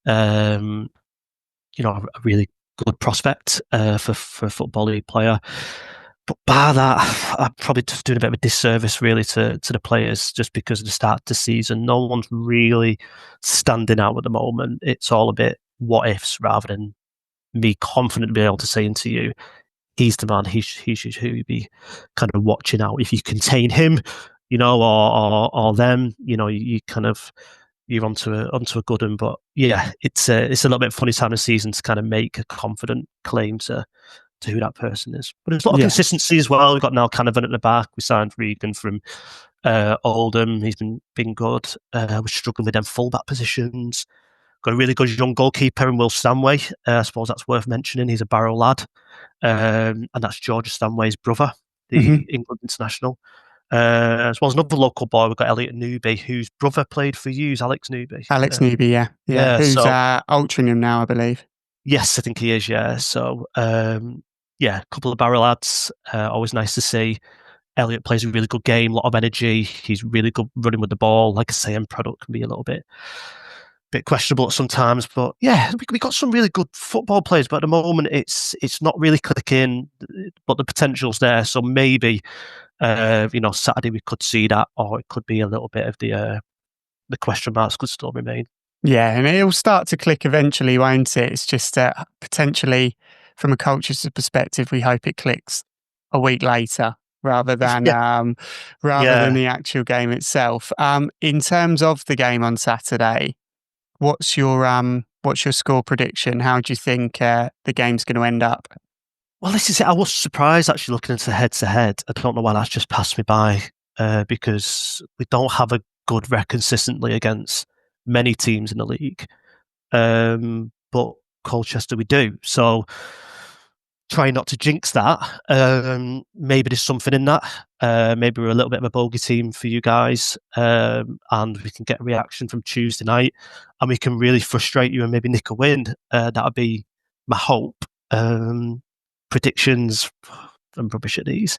a really good prospect for a Football League player. But bar that, I'm probably just doing a bit of a disservice really to the players, just because of the start of the season. No one's really standing out at the moment. It's all a bit what ifs rather than me confident to be able to say to you, he's the man, he's who you'd be kind of watching out. If you contain him, or them, you're onto a good one. But yeah, it's a little bit funny time of season to kind of make a confident claim to who that person is. But there's a lot of consistency as well. We've got now Canavan at the back. We signed Regan from Oldham. He's been good. We're struggling with them fullback positions. Got a really good young goalkeeper in Will Stanway. I suppose that's worth mentioning. He's a Barrow lad. And that's George Stanway's brother, the England international. As well as another local boy, we've got Elliot Newby, whose brother played for you, Alex Newby. Alex Newby, yeah. Who's Altrincham now, I believe. Yes, I think he is, yeah. So, a couple of Barrow lads. Always nice to see. Elliot plays a really good game, a lot of energy. He's really good running with the ball. Like I say, end product can be a little bit bit questionable sometimes. But yeah, we got some really good football players, but at the moment it's not really clicking. But the potential's there, so maybe Saturday we could see that, or it could be a little bit of the question marks could still remain. Yeah, and it'll start to click eventually, won't it? It's just potentially, from a culture's perspective, we hope it clicks a week later rather than than the actual game itself. In terms of the game on Saturday, what's your score prediction? How do you think the game's going to end up? Well, this is it. I was surprised actually looking into head-to-head. I don't know why that's just passed me by because we don't have a good record consistently against many teams in the league. But Colchester we do. So try not to jinx that. Maybe there's something in that. Maybe we're a little bit of a bogey team for you guys, and we can get a reaction from Tuesday night, and we can really frustrate you and maybe nick a win. That would be my hope. Predictions, I'm rubbish at these,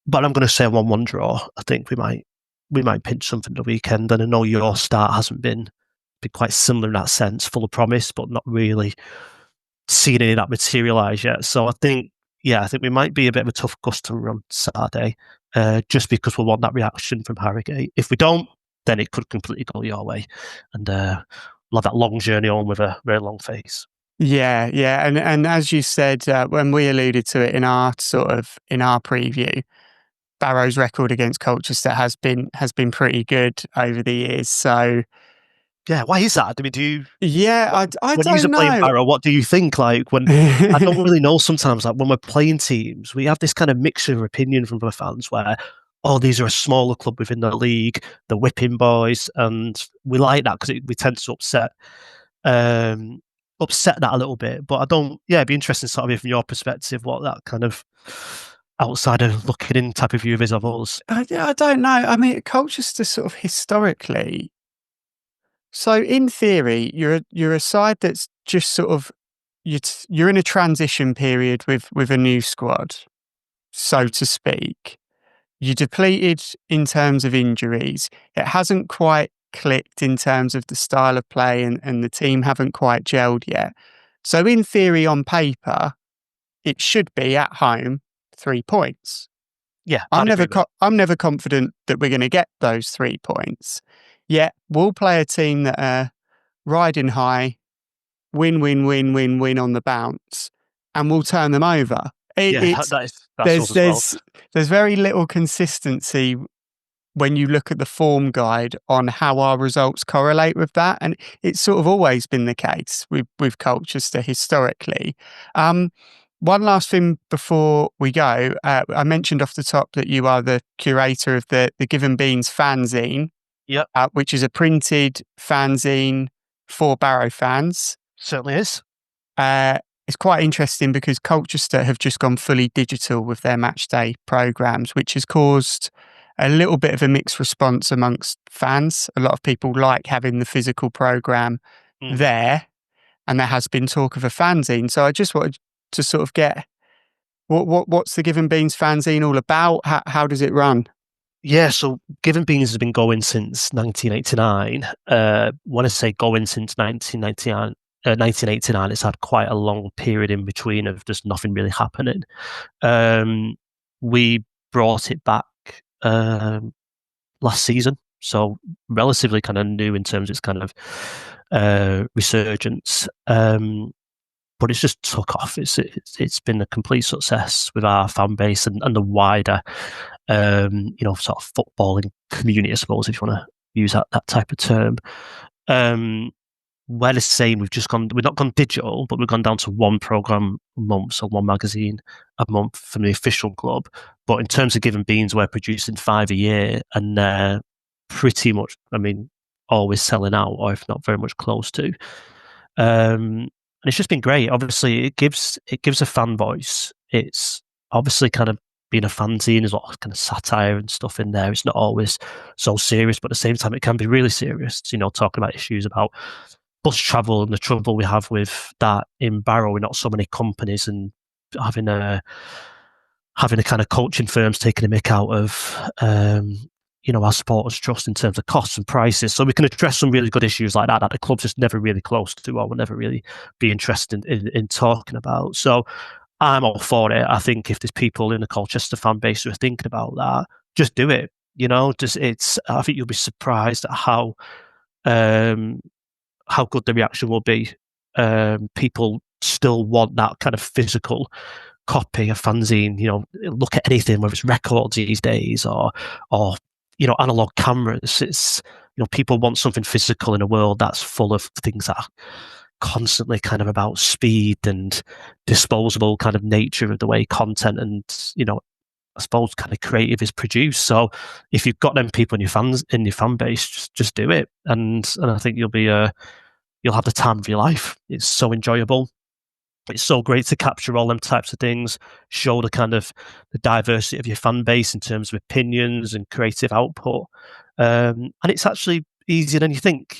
but I'm going to say a 1-1 draw. I think we might pinch something the weekend, and I know your start hasn't been quite similar in that sense, full of promise, but not really seen any of that materialise yet. So I think we might be a bit of a tough customer on Saturday, just because we'll want that reaction from Harrogate. If we don't, then it could completely go your way, and we'll have that long journey on with a very long face. Yeah, and as you said, when we alluded to it in our preview, Barrow's record against Colchester has been pretty good over the years. So yeah, why is that? I mean, do you? Yeah, I when don't know. Playing Barrow, what do you think? Like when I don't really know sometimes. Like when we're playing teams, we have this kind of mixture of opinion from the fans where, oh, these are a smaller club within the league, the whipping boys, and we like that because we tend to upset that a little bit. But I don't. Yeah, it'd be interesting to sort of hear from your perspective what that kind of outsider looking in type of view is of us. I don't know. I mean, Colchester sort of historically. So in theory, you're a side that's just sort of you're in a transition period with a new squad, so to speak. You're depleted in terms of injuries. It hasn't quite clicked in terms of the style of play, and the team haven't quite gelled yet. So in theory, on paper, it should be at home 3 points. Yeah, I'm never confident that we're going to get those 3 points. Yet we'll play a team that are riding high, win on the bounce, and we'll turn them over. There's very little consistency when you look at the form guide on how our results correlate with that, and it's sort of always been the case with Colchester historically. One last thing before we go, I mentioned off the top that you are the curator of the Given Beans fanzine. Yep. Which is a printed fanzine for Barrow fans. Certainly is. It's quite interesting because Colchester have just gone fully digital with their match day programmes, which has caused a little bit of a mixed response amongst fans. A lot of people like having the physical programme there, and there has been talk of a fanzine. So I just wanted to sort of get what's the Given Beans fanzine all about? How does it run? Yeah, so Given Beans has been going since 1989. When I say going since 1989, it's had quite a long period in between of just nothing really happening. We brought it back last season, so relatively kind of new in terms of its kind of resurgence. But it's just took off. It's been a complete success with our fan base and the wider, sort of footballing community, I suppose, if you want to use that type of term. We're the same. We've not gone digital, but we've gone down to one programme a month, so one magazine a month from the official club. But in terms of Given Beans, we're producing 5 a year, and they're pretty much, always selling out, or if not very much close to. And it's just been great. Obviously, it gives a fan voice. It's obviously kind of being a fanzine. There's a lot of kind of satire and stuff in there. It's not always so serious, but at the same time, it can be really serious. Talking about issues about bus travel and the trouble we have with that in Barrow. We're not so many companies, and having a kind of coaching firms taking a mick out of our supporters trust in terms of costs and prices. So we can address some really good issues like that the club's just never really close to or will never really be interested in talking about. So I'm all for it. I think if there's people in the Colchester fan base who are thinking about that, just do it. I think you'll be surprised at how good the reaction will be. People still want that kind of physical copy of fanzine. Look at anything, whether it's records these days or analog cameras. It's people want something physical in a world that's full of things that are constantly kind of about speed and disposable kind of nature of the way content and I suppose kind of creative is produced. So if you've got them people in your fan base, just do it, and I think you'll have the time of your life. It's so enjoyable. It's so great to capture all them types of things, show the kind of the diversity of your fan base in terms of opinions and creative output. And it's actually easier than you think.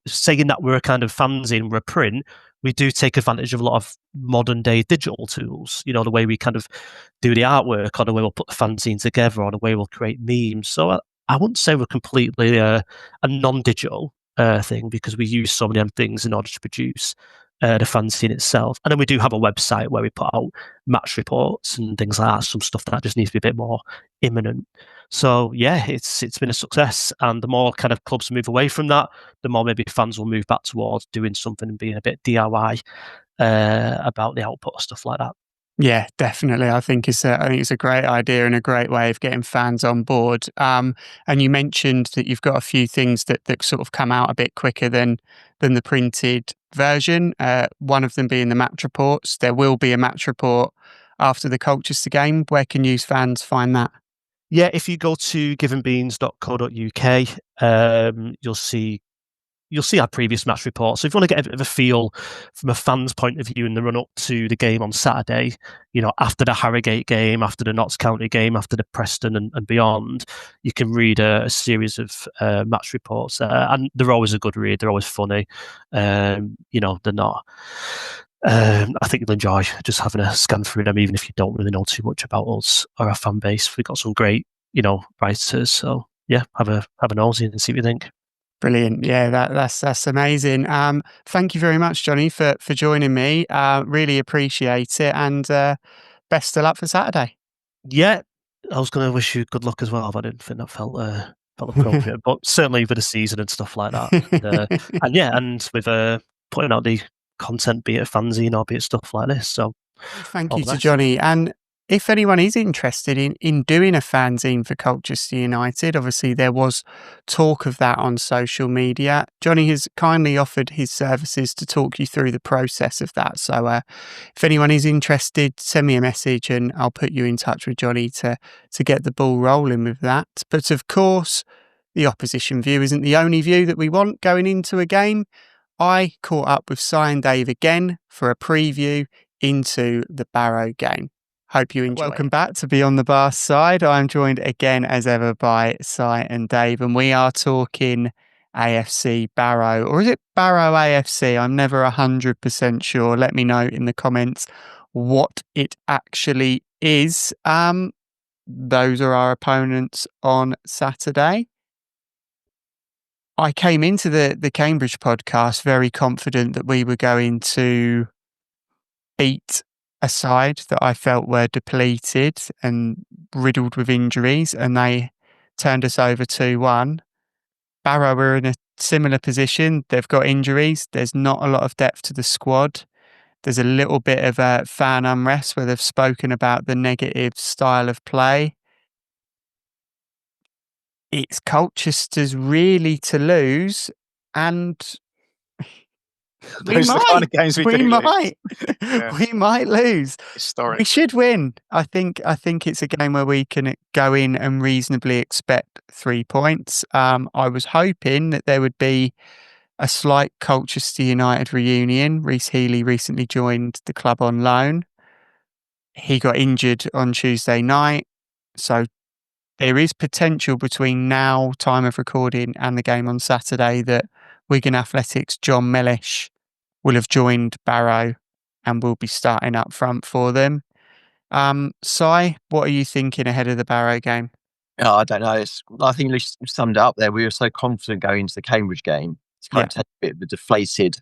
Saying that we're a kind of fanzine, we're a print, we do take advantage of a lot of modern day digital tools, the way we kind of do the artwork or the way we'll put the fanzine together or the way we'll create memes. So I wouldn't say we're completely a non-digital thing, because we use so many things in order to produce the fanzine itself. And then we do have a website where we put out match reports and things like that, some stuff that just needs to be a bit more imminent. So yeah, it's been a success, and the more kind of clubs move away from that, the more maybe fans will move back towards doing something and being a bit DIY about the output or stuff like that. Yeah, definitely. I think it's a great idea and a great way of getting fans on board. And you mentioned that you've got a few things that sort of come out a bit quicker than the printed version. One of them being the match reports. There will be a match report after the Colchester game. Where can news fans find that? Yeah, if you go to givenbeans.co.uk, you'll see our previous match reports. So if you want to get a bit of a feel from a fan's point of view in the run-up to the game on Saturday, after the Harrogate game, after the Notts County game, after the Preston and beyond, you can read a series of match reports. And they're always a good read. They're always funny. They're not... I think you'll enjoy just having a scan through them, even if you don't really know too much about us or our fan base. We've got some great, writers. So yeah, have a nosy and see what you think. Brilliant. Yeah, that's amazing. Thank you very much, Johnny, for joining me. Really appreciate it, and best of luck for Saturday. Yeah, I was going to wish you good luck as well, but I didn't think that felt appropriate. But certainly for the season and stuff like that. And with putting out the content, be it a fanzine or be it stuff like this. So thank you to Johnny. And if anyone is interested in doing a fanzine for Colchester United, obviously there was talk of that on social media. Johnny has kindly offered his services to talk you through the process of that. So if anyone is interested, send me a message and I'll put you in touch with Johnny to get the ball rolling with that. But of course, the opposition view isn't the only view that we want going into a game. I caught up with Si and Dave again for a preview into the Barrow game. Hope you enjoy. Welcome back to Beyond the Barside. I'm joined again as ever by Si and Dave, and we are talking AFC Barrow, or is it Barrow AFC? I'm never 100% sure. Let me know in the comments what it actually is. Those are our opponents on Saturday. I came into the Cambridge podcast very confident that we were going to beat a side that I felt were depleted and riddled with injuries, and they turned us over 2-1. Barrow were in a similar position. They've got injuries. There's not a lot of depth to the squad. There's a little bit of fan unrest where they've spoken about the negative style of play. It's Colchester's really to lose, and we might lose. Historic. We should win. I think it's a game where we can go in and reasonably expect 3 points. I was hoping that there would be a slight Colchester United reunion. Reece Healy recently joined the club on loan. He got injured on Tuesday night, so there is potential between now, time of recording, and the game on Saturday that Wigan Athletics' John Mellish will have joined Barrow and will be starting up front for them. Si, what are you thinking ahead of the Barrow game? Oh, I don't know. I think you summed it up there. We were so confident going into the Cambridge game. It's kind of taken a bit of a deflated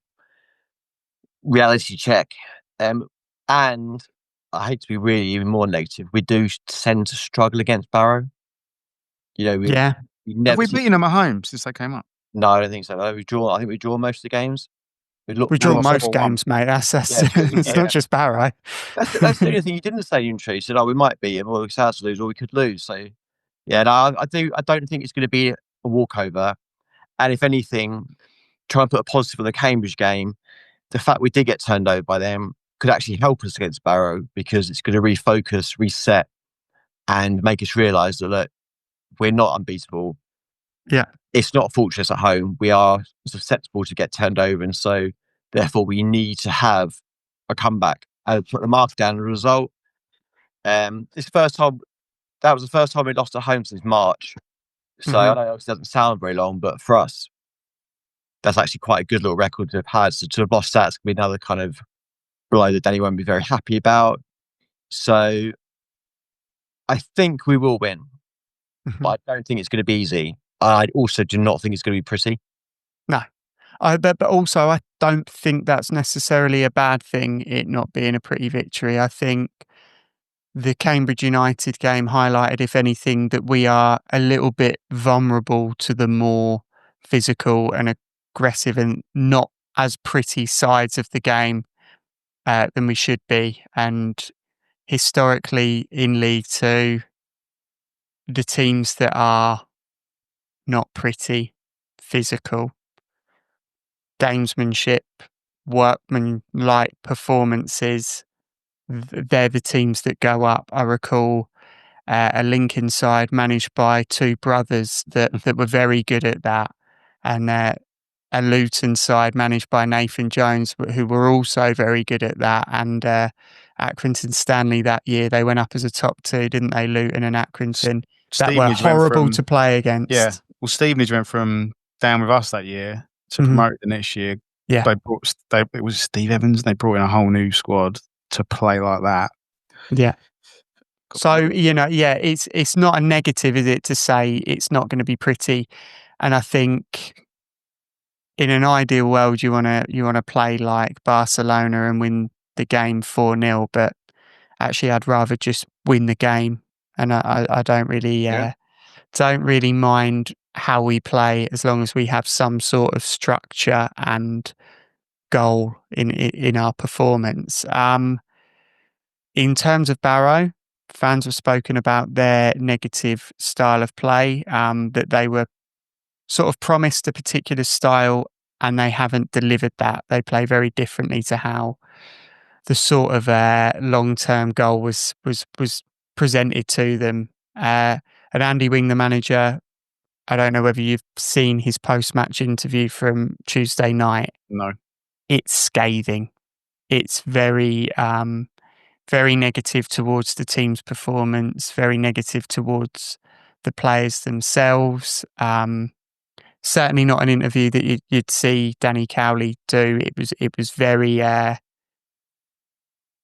reality check. And I hate to be really even more negative, we do tend to struggle against Barrow. You know, we Have never we seem. beaten them at home since they came up? No, I don't think so. I think we draw most of the games. We draw most games, mate. That's it's not just Barrow. That's the only thing you didn't say, Untree. You said, "Oh, we might beat him, or we could lose, or we could lose." So, yeah, no, I don't think it's going to be a walkover. And if anything, try and put a positive on the Cambridge game. The fact we did get turned over by them could actually help us against Barrow, because it's going to refocus, reset, and make us realise that, look, we're not unbeatable. Yeah. It's not a fortress at home. We are susceptible to get turned over. And so, therefore, we need to have a comeback and put the mark down as a result. This first time, that was the first time we lost at home since March. So I know it doesn't sound very long, but for us, that's actually quite a good little record to have had. So to have lost that's going to be another kind of blow that Danny won't be very happy about. So I think we will win, but I don't think it's going to be easy. I also do not think it's going to be pretty. No. But also, I don't think that's necessarily a bad thing, it not being a pretty victory. I think the Cambridge United game highlighted, if anything, that we are a little bit vulnerable to the more physical and aggressive and not as pretty sides of the game than we should be. And historically in League Two, the teams that are not pretty, physical, gamesmanship, workman-like performances, they're the teams that go up. I recall a Lincoln side managed by two brothers that were very good at that, and a Luton side managed by Nathan Jones, who were also very good at that. And Accrington Stanley that year, they went up as a top two, didn't they? Luton and Accrington. That were horrible to play against. Yeah. Well, Stevenage went from down with us that year to promote the next year. Yeah. It was Steve Evans. They brought in a whole new squad to play like that. Yeah. So, it's not a negative, is it, to say it's not going to be pretty? And I think in an ideal world, you want to play like Barcelona and win the game 4-0, but actually I'd rather just win the game. And I don't really mind how we play, as long as we have some sort of structure and goal in our performance. In terms of Barrow, fans have spoken about their negative style of play, that they were sort of promised a particular style and they haven't delivered that. They play very differently to how the sort of long-term goal was presented to them. And Andy Wing, the manager, I don't know whether you've seen his post-match interview from Tuesday night. No. It's scathing. It's very, very negative towards the team's performance, very negative towards the players themselves. Certainly not an interview that you'd see Danny Cowley do. It was very... there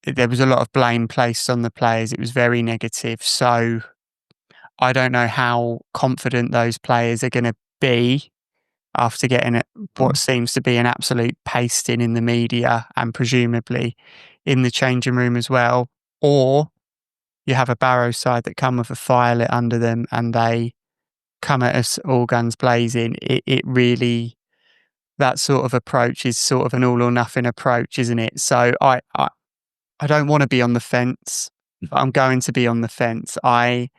was a lot of blame placed on the players. It was very negative. So I don't know how confident those players are going to be after getting what seems to be an absolute pasting in the media and presumably in the changing room as well. Or you have a Barrow side that come with a fire lit under them and they come at us all guns blazing. It really, that sort of approach is sort of an all or nothing approach, isn't it? So I don't want to be on the fence, but I'm going to be on the fence. I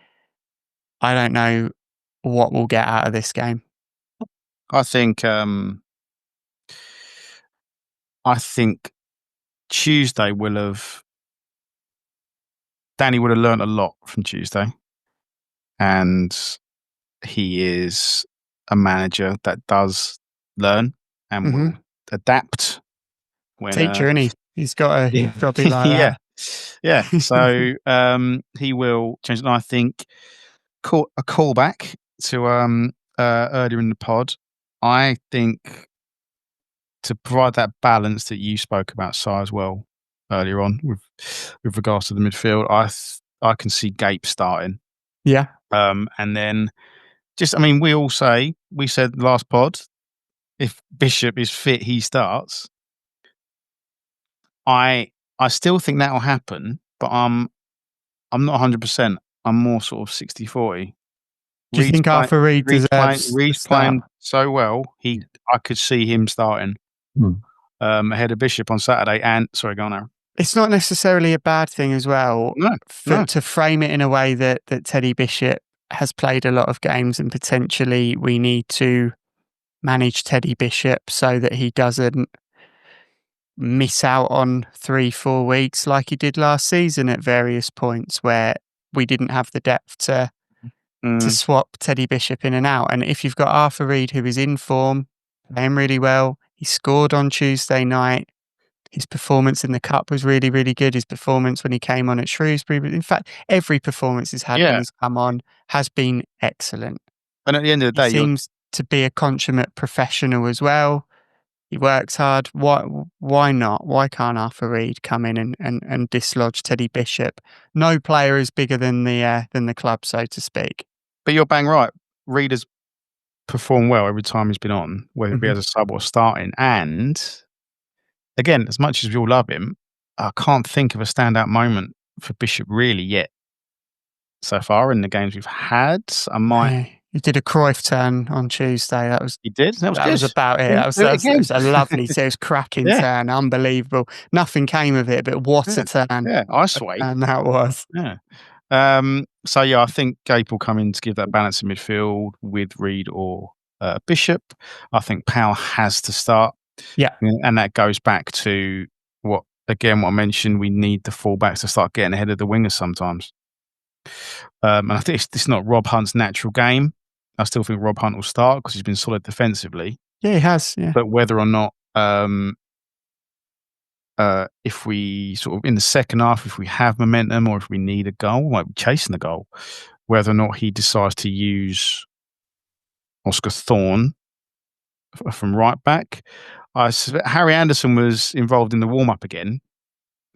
don't know what we'll get out of this game. I think Tuesday Danny would have learned a lot from Tuesday, and he is a manager that does learn and will adapt. Teacher, isn't he? He's got to be like that. Yeah. So he will change it. And I think a callback to earlier in the pod. I think to provide that balance that you spoke about, Si, as well earlier on with regards to the midfield, I can see Gape starting Yeah. And then we said last pod, if Bishop is fit, he starts. I still think that will happen, but I'm not 100%. I'm more sort of 60-40. Do you think Arthur Reed deserves Reed's playing so well. I could see him starting ahead of Bishop on Saturday. And sorry, go on, Aaron. It's not necessarily a bad thing as well. No. To frame it in a way that Teddy Bishop has played a lot of games, and potentially we need to manage Teddy Bishop so that he doesn't miss out on 3-4 weeks like he did last season at various points where we didn't have the depth to swap Teddy Bishop in and out. And if you've got Arthur Reed, who is in form, playing really well, he scored on Tuesday night. His performance in the Cup was really, really good. His performance when he came on at Shrewsbury, but in fact, every performance he's had when he's come on has been excellent. And at the end of the day, he seems to be a consummate professional as well. He works hard. Why not? Why can't Arthur Reed come in and dislodge Teddy Bishop? No player is bigger than the club, so to speak. But you're bang right. Reed has performed well every time he's been on, whether it be as a sub or starting. And again, as much as we all love him, I can't think of a standout moment for Bishop really yet so far in the games we've had. He did a Cruyff turn on Tuesday. He did? That was about it. That was a lovely, it was cracking turn. Unbelievable. Nothing came of it, but what a turn. Yeah, I sway. And that was. Yeah. I think Gape will come in to give that balance in midfield with Reed or Bishop. I think Powell has to start. Yeah. And that goes back to what I mentioned. We need the fullbacks to start getting ahead of the wingers sometimes. And I think it's not Rob Hunt's natural game. I still think Rob Hunt will start because he's been solid defensively. Yeah, he has. Yeah. But whether or not, if we sort of in the second half, if we have momentum or if we need a goal, like chasing the goal, whether or not he decides to use Oscar Thorne from right back. Harry Anderson was involved in the warm up again,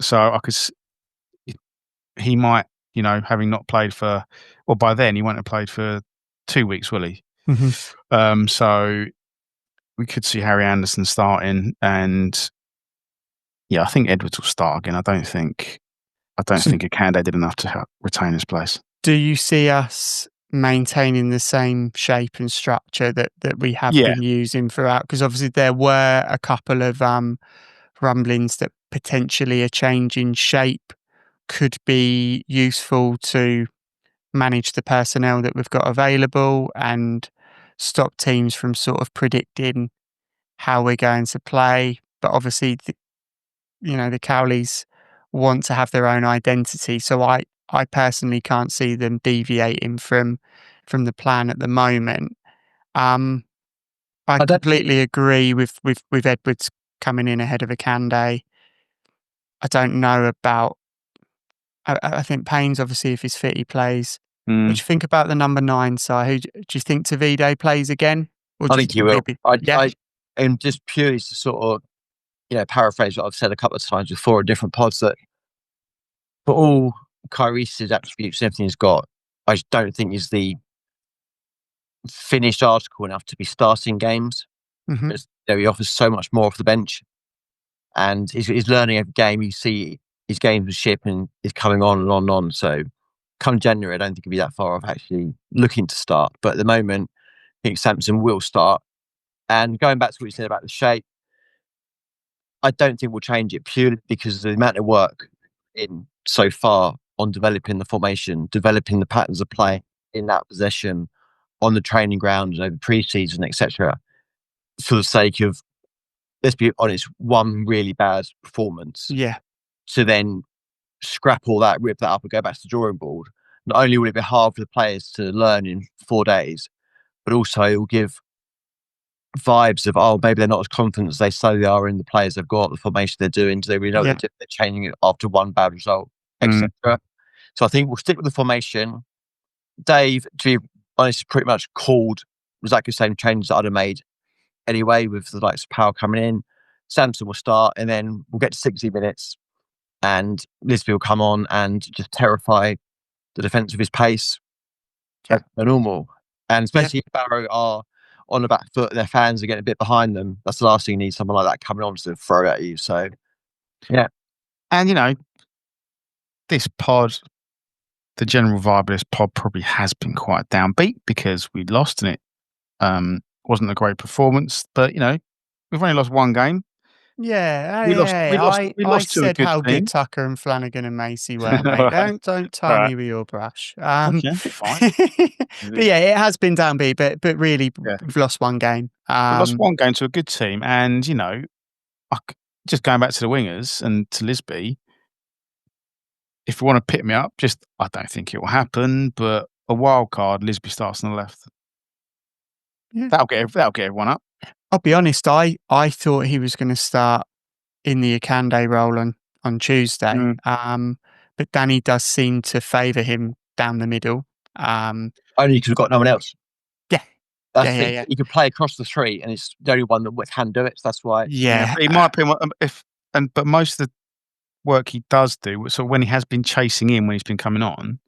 so he might, having not played by then he won't have played for 2 weeks, will he? So we could see Harry Anderson starting, and I think Edwards will start again. I don't think Akande did enough to retain his place. Do you see us maintaining the same shape and structure that we have been using throughout? Because obviously there were a couple of rumblings that potentially a change in shape could be useful to manage the personnel that we've got available and stop teams from sort of predicting how we're going to play. But obviously, the Cowleys want to have their own identity. So I personally can't see them deviating from the plan at the moment. I completely agree with Edwards coming in ahead of Akande. I don't know about. I think Payne's obviously, if he's fit, he plays. What do you think about the number 9 side? Do you think Tavide plays again? Or I think he will. And just purely to sort of, paraphrase what I've said a couple of times before in different pods, that for all Kyrie's attributes and everything he's got, I just don't think he's the finished article enough to be starting games. He offers so much more off the bench, and he's learning every game. You see his gamesmanship and he's coming on and on and on. So come January, I don't think he'll be that far off actually looking to start. But at the moment, I think Sampson will start. And going back to what you said about the shape, I don't think we'll change it purely because of the amount of work in so far on developing the formation, developing the patterns of play in that possession, on the training ground and over pre-season, etc. For the sake of, let's be honest, one really bad performance. Yeah. To then scrap all that, rip that up and go back to the drawing board. Not only will it be hard for the players to learn in 4 days, but also it will give vibes of, maybe they're not as confident as they say they are in the players they've got, the formation they're doing. Do they really know they're changing it after one bad result, etc. So I think we'll stick with the formation. Dave, to be honest, pretty much called exactly the same changes that I'd have made anyway, with the likes of Powell coming in. Sampson will start, and then we'll get to 60 minutes and Lisby will come on and just terrify the defence with his pace. as normal. And especially if Barrow are on the back foot and their fans are getting a bit behind them, that's the last thing you need, someone like that coming on to throw at you. So, yeah. And, this pod, the general vibe of this pod probably has been quite downbeat because we lost and it wasn't a great performance. But, we've only lost one game. Yeah, We lost to a said good how team. good Tucker and Flanagan and Macy were, mate. Don't tar me with your brush. Okay, fine. But yeah, it has been downbeat, but really, we've lost one game. We lost one game to a good team, and just going back to the wingers and to Lisby. If you want to pick me up, I don't think it will happen, but a wild card, Lisby starts on the left. Yeah. That'll get everyone up. I'll be honest, I thought he was going to start in the Akande role on Tuesday, but Danny does seem to favour him down the middle. Only because we've got no one else. Yeah. That's the thing. You could play across the three, and it's the only one that can do it. So that's why. Yeah. In my opinion, but most of the work he does do, so when he has been chasing in, when he's been coming on,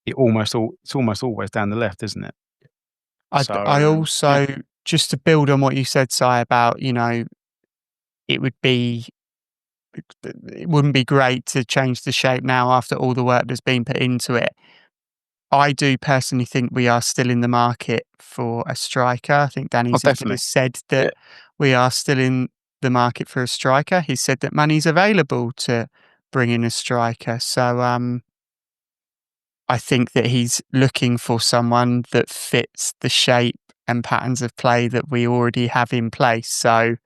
it's almost always down the left, isn't it? I also, just to build on what you said, Si, about, it wouldn't be great to change the shape now after all the work that's been put into it. I do personally think we are still in the market for a striker. I think Danny has said that we are still in the market for a striker. He said that money's available to bring in a striker. So I think that he's looking for someone that fits the shape and patterns of play that we already have in place. So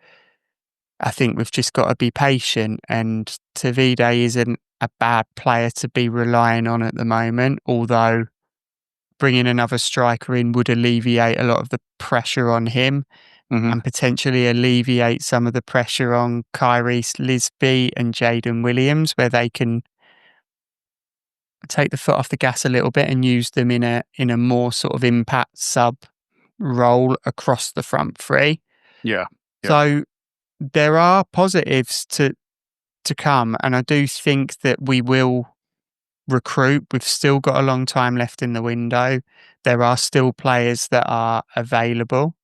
I think we've just got to be patient, and Tavide isn't a bad player to be relying on at the moment, although bringing another striker in would alleviate a lot of the pressure on him and potentially alleviate some of the pressure on Kyrese Lisby and Jaden Williams, where they can take the foot off the gas a little bit and use them in a more sort of impact sub role across the front three. Yeah. So there are positives to come, and I do think that we will recruit. We've still got a long time left in the window. There are still players that are available.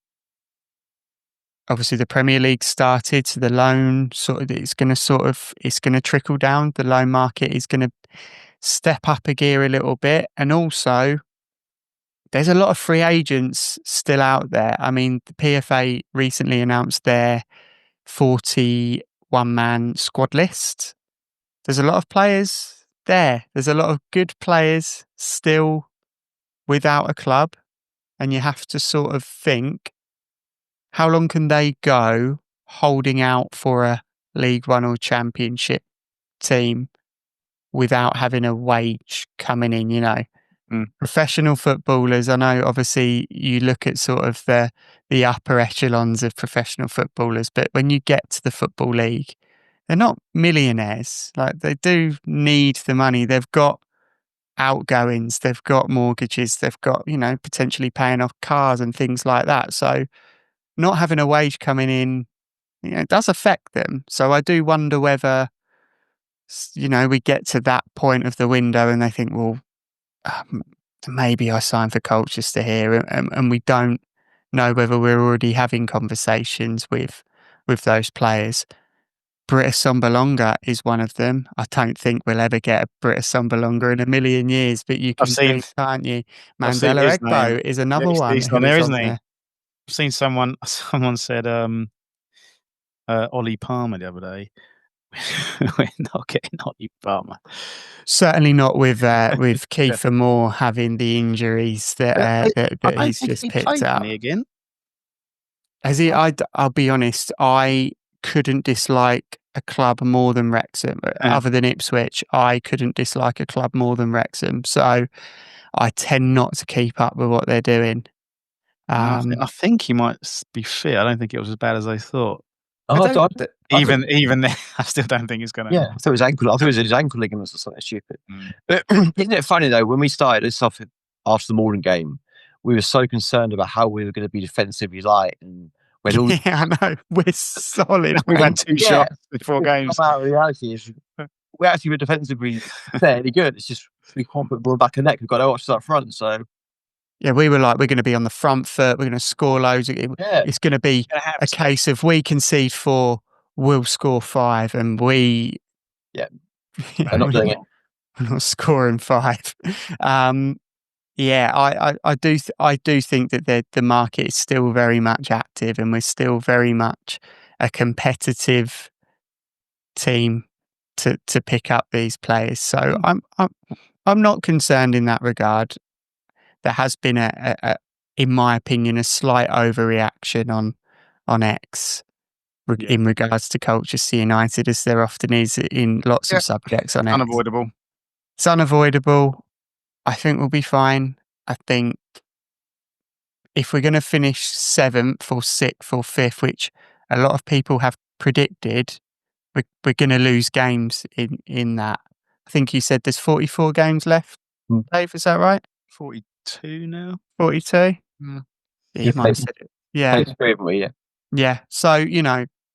Obviously, the Premier League started, so the loan it's going to trickle down. The loan market is going to step up a gear a little bit, and also there's a lot of free agents still out there. I mean, the PFA recently announced their 41-man squad list. There's a lot of players there. There's a lot of good players still without a club, and you have to sort of think, how long can they go holding out for a League One or Championship team without having a wage coming in, Professional footballers, I know obviously you look at sort of the upper echelons of professional footballers, but when you get to the Football League, they're not millionaires. Like, they do need the money. They've got outgoings, they've got mortgages, they've got, potentially paying off cars and things like that. So not having a wage coming in, does affect them. So I do wonder whether, we get to that point of the window and they think, well, maybe I sign for Colchester here, and we don't know whether we're already having conversations with those players. Britta Sombalonga is one of them. I don't think we'll ever get a Britta Sombalonga in a million years, but you can see, can't you? Mandela Egbo is another one. He's on there, isn't he? I've seen someone said Ollie Palmer the other day. We're not getting Ollie Palmer. Certainly not with Kiefer Moore having the injuries that he's just picked up. Again. Has he? I'll be honest, I couldn't dislike a club more than Wrexham. Other than Ipswich, I couldn't dislike a club more than Wrexham. So I tend not to keep up with what they're doing. I think he might be fit. I don't think it was as bad as I thought. Even then, I still don't think it's going to. Yeah, I thought it was ankle. I thought it was his ankle ligaments or something stupid. But isn't it funny though? When we started this off after the Malden game, we were so concerned about how we were going to be defensively light, and yeah, I know, we're solid. We had 2 shots before games. Reality is, we actually were defensively fairly good. It's just we can't put the ball back in net. We've got no options up front, so. Yeah, we were like, we're going to be on the front foot. We're going to score loads. It's going to be a case of we concede 4, we'll score 5, and we. Yeah, I'm not doing it. We're not scoring 5. Yeah, I do think that the market is still very much active, and we're still very much a competitive team to pick up these players. So I'm not concerned in that regard. There has been in my opinion, a slight overreaction on X in regards to Colchester United, as there often is in lots of subjects on X. Unavoidable. It's unavoidable. I think we'll be fine. I think if we're going to finish 7th or 6th or 5th, which a lot of people have predicted, we're going to lose games in that. I think you said there's 44 games left. Dave, is that right? 42 now. 42? Yeah. You might have said it. Yeah. Yeah. So,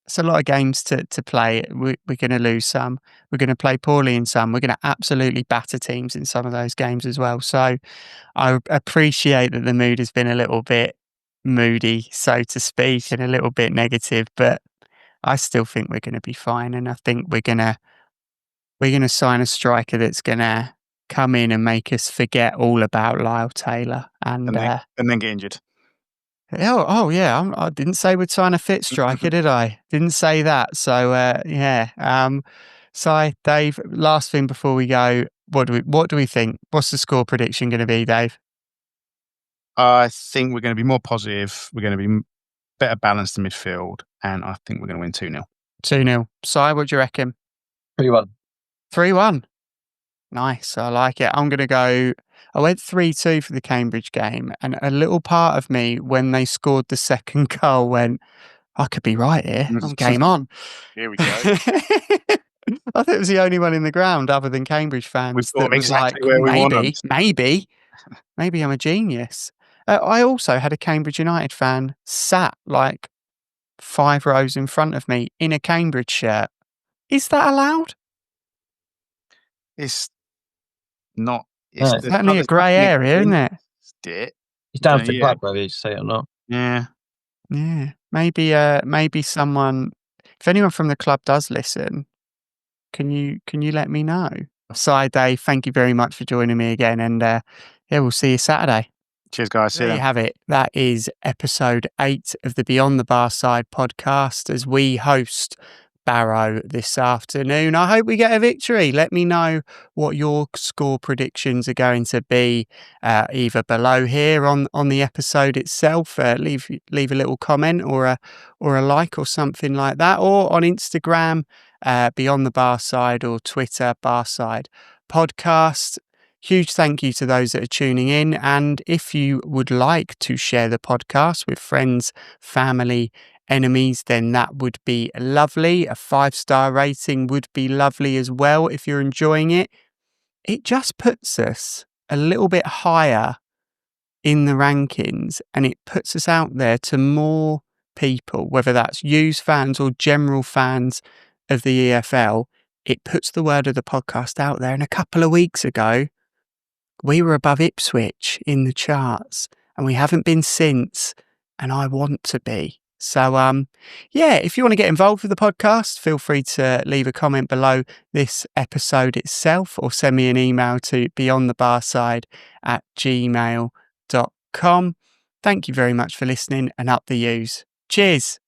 it's a lot of games to play. We're going to lose some. We're going to play poorly in some. We're going to absolutely batter teams in some of those games as well. So I appreciate that the mood has been a little bit moody, so to speak, and a little bit negative, but I still think we're going to be fine. And I think we're going to sign a striker that's going to come in and make us forget all about Lyle Taylor and then get injured. Oh yeah. I didn't say we'd sign a fit striker, did I? Didn't say that. So yeah. So Dave, last thing before we go, what do we think? What's the score prediction going to be, Dave? I think we're going to be more positive. We're going to be better balanced in midfield, and I think we're going to win 2-0. 2-0. Si, what do you reckon? 3-1. 3-1. Nice. I like it. I'm going to go. I went 3-2 for the Cambridge game, and a little part of me, when they scored the second goal, went, I could be right here. I'm game on. Here we go. I think it was the only one in the ground other than Cambridge fans that was exactly like, where we want maybe I'm a genius. I also had a Cambridge United fan sat like 5 rows in front of me in a Cambridge shirt. Is that allowed? It's not. It's certainly a grey area, isn't it? It's down to the club, whether you say it or not. Yeah. Yeah. Maybe someone, if anyone from the club does listen, can you let me know? Si, Dave, thank you very much for joining me again, and we'll see you Saturday. Cheers, guys. There you have it. That is episode 8 of the Beyond the Barside podcast, as we host Barrow this afternoon. I hope we get a victory. Let me know what your score predictions are going to be, either below here on the episode itself. Leave a little comment or a like or something like that, or on Instagram, Beyond the Barside, or Twitter, Barside Podcast. Huge thank you to those that are tuning in. And if you would like to share the podcast with friends, family, enemies, then that would be lovely. A 5-star rating would be lovely as well if you're enjoying it. It just puts us a little bit higher in the rankings, and it puts us out there to more people, whether that's used fans or general fans of the EFL. It puts the word of the podcast out there. And a couple of weeks ago, we were above Ipswich in the charts, and we haven't been since, and I want to be. So, if you want to get involved with the podcast, feel free to leave a comment below this episode itself, or send me an email to beyondthebarside@gmail.com. Thank you very much for listening, and up the U's. Cheers.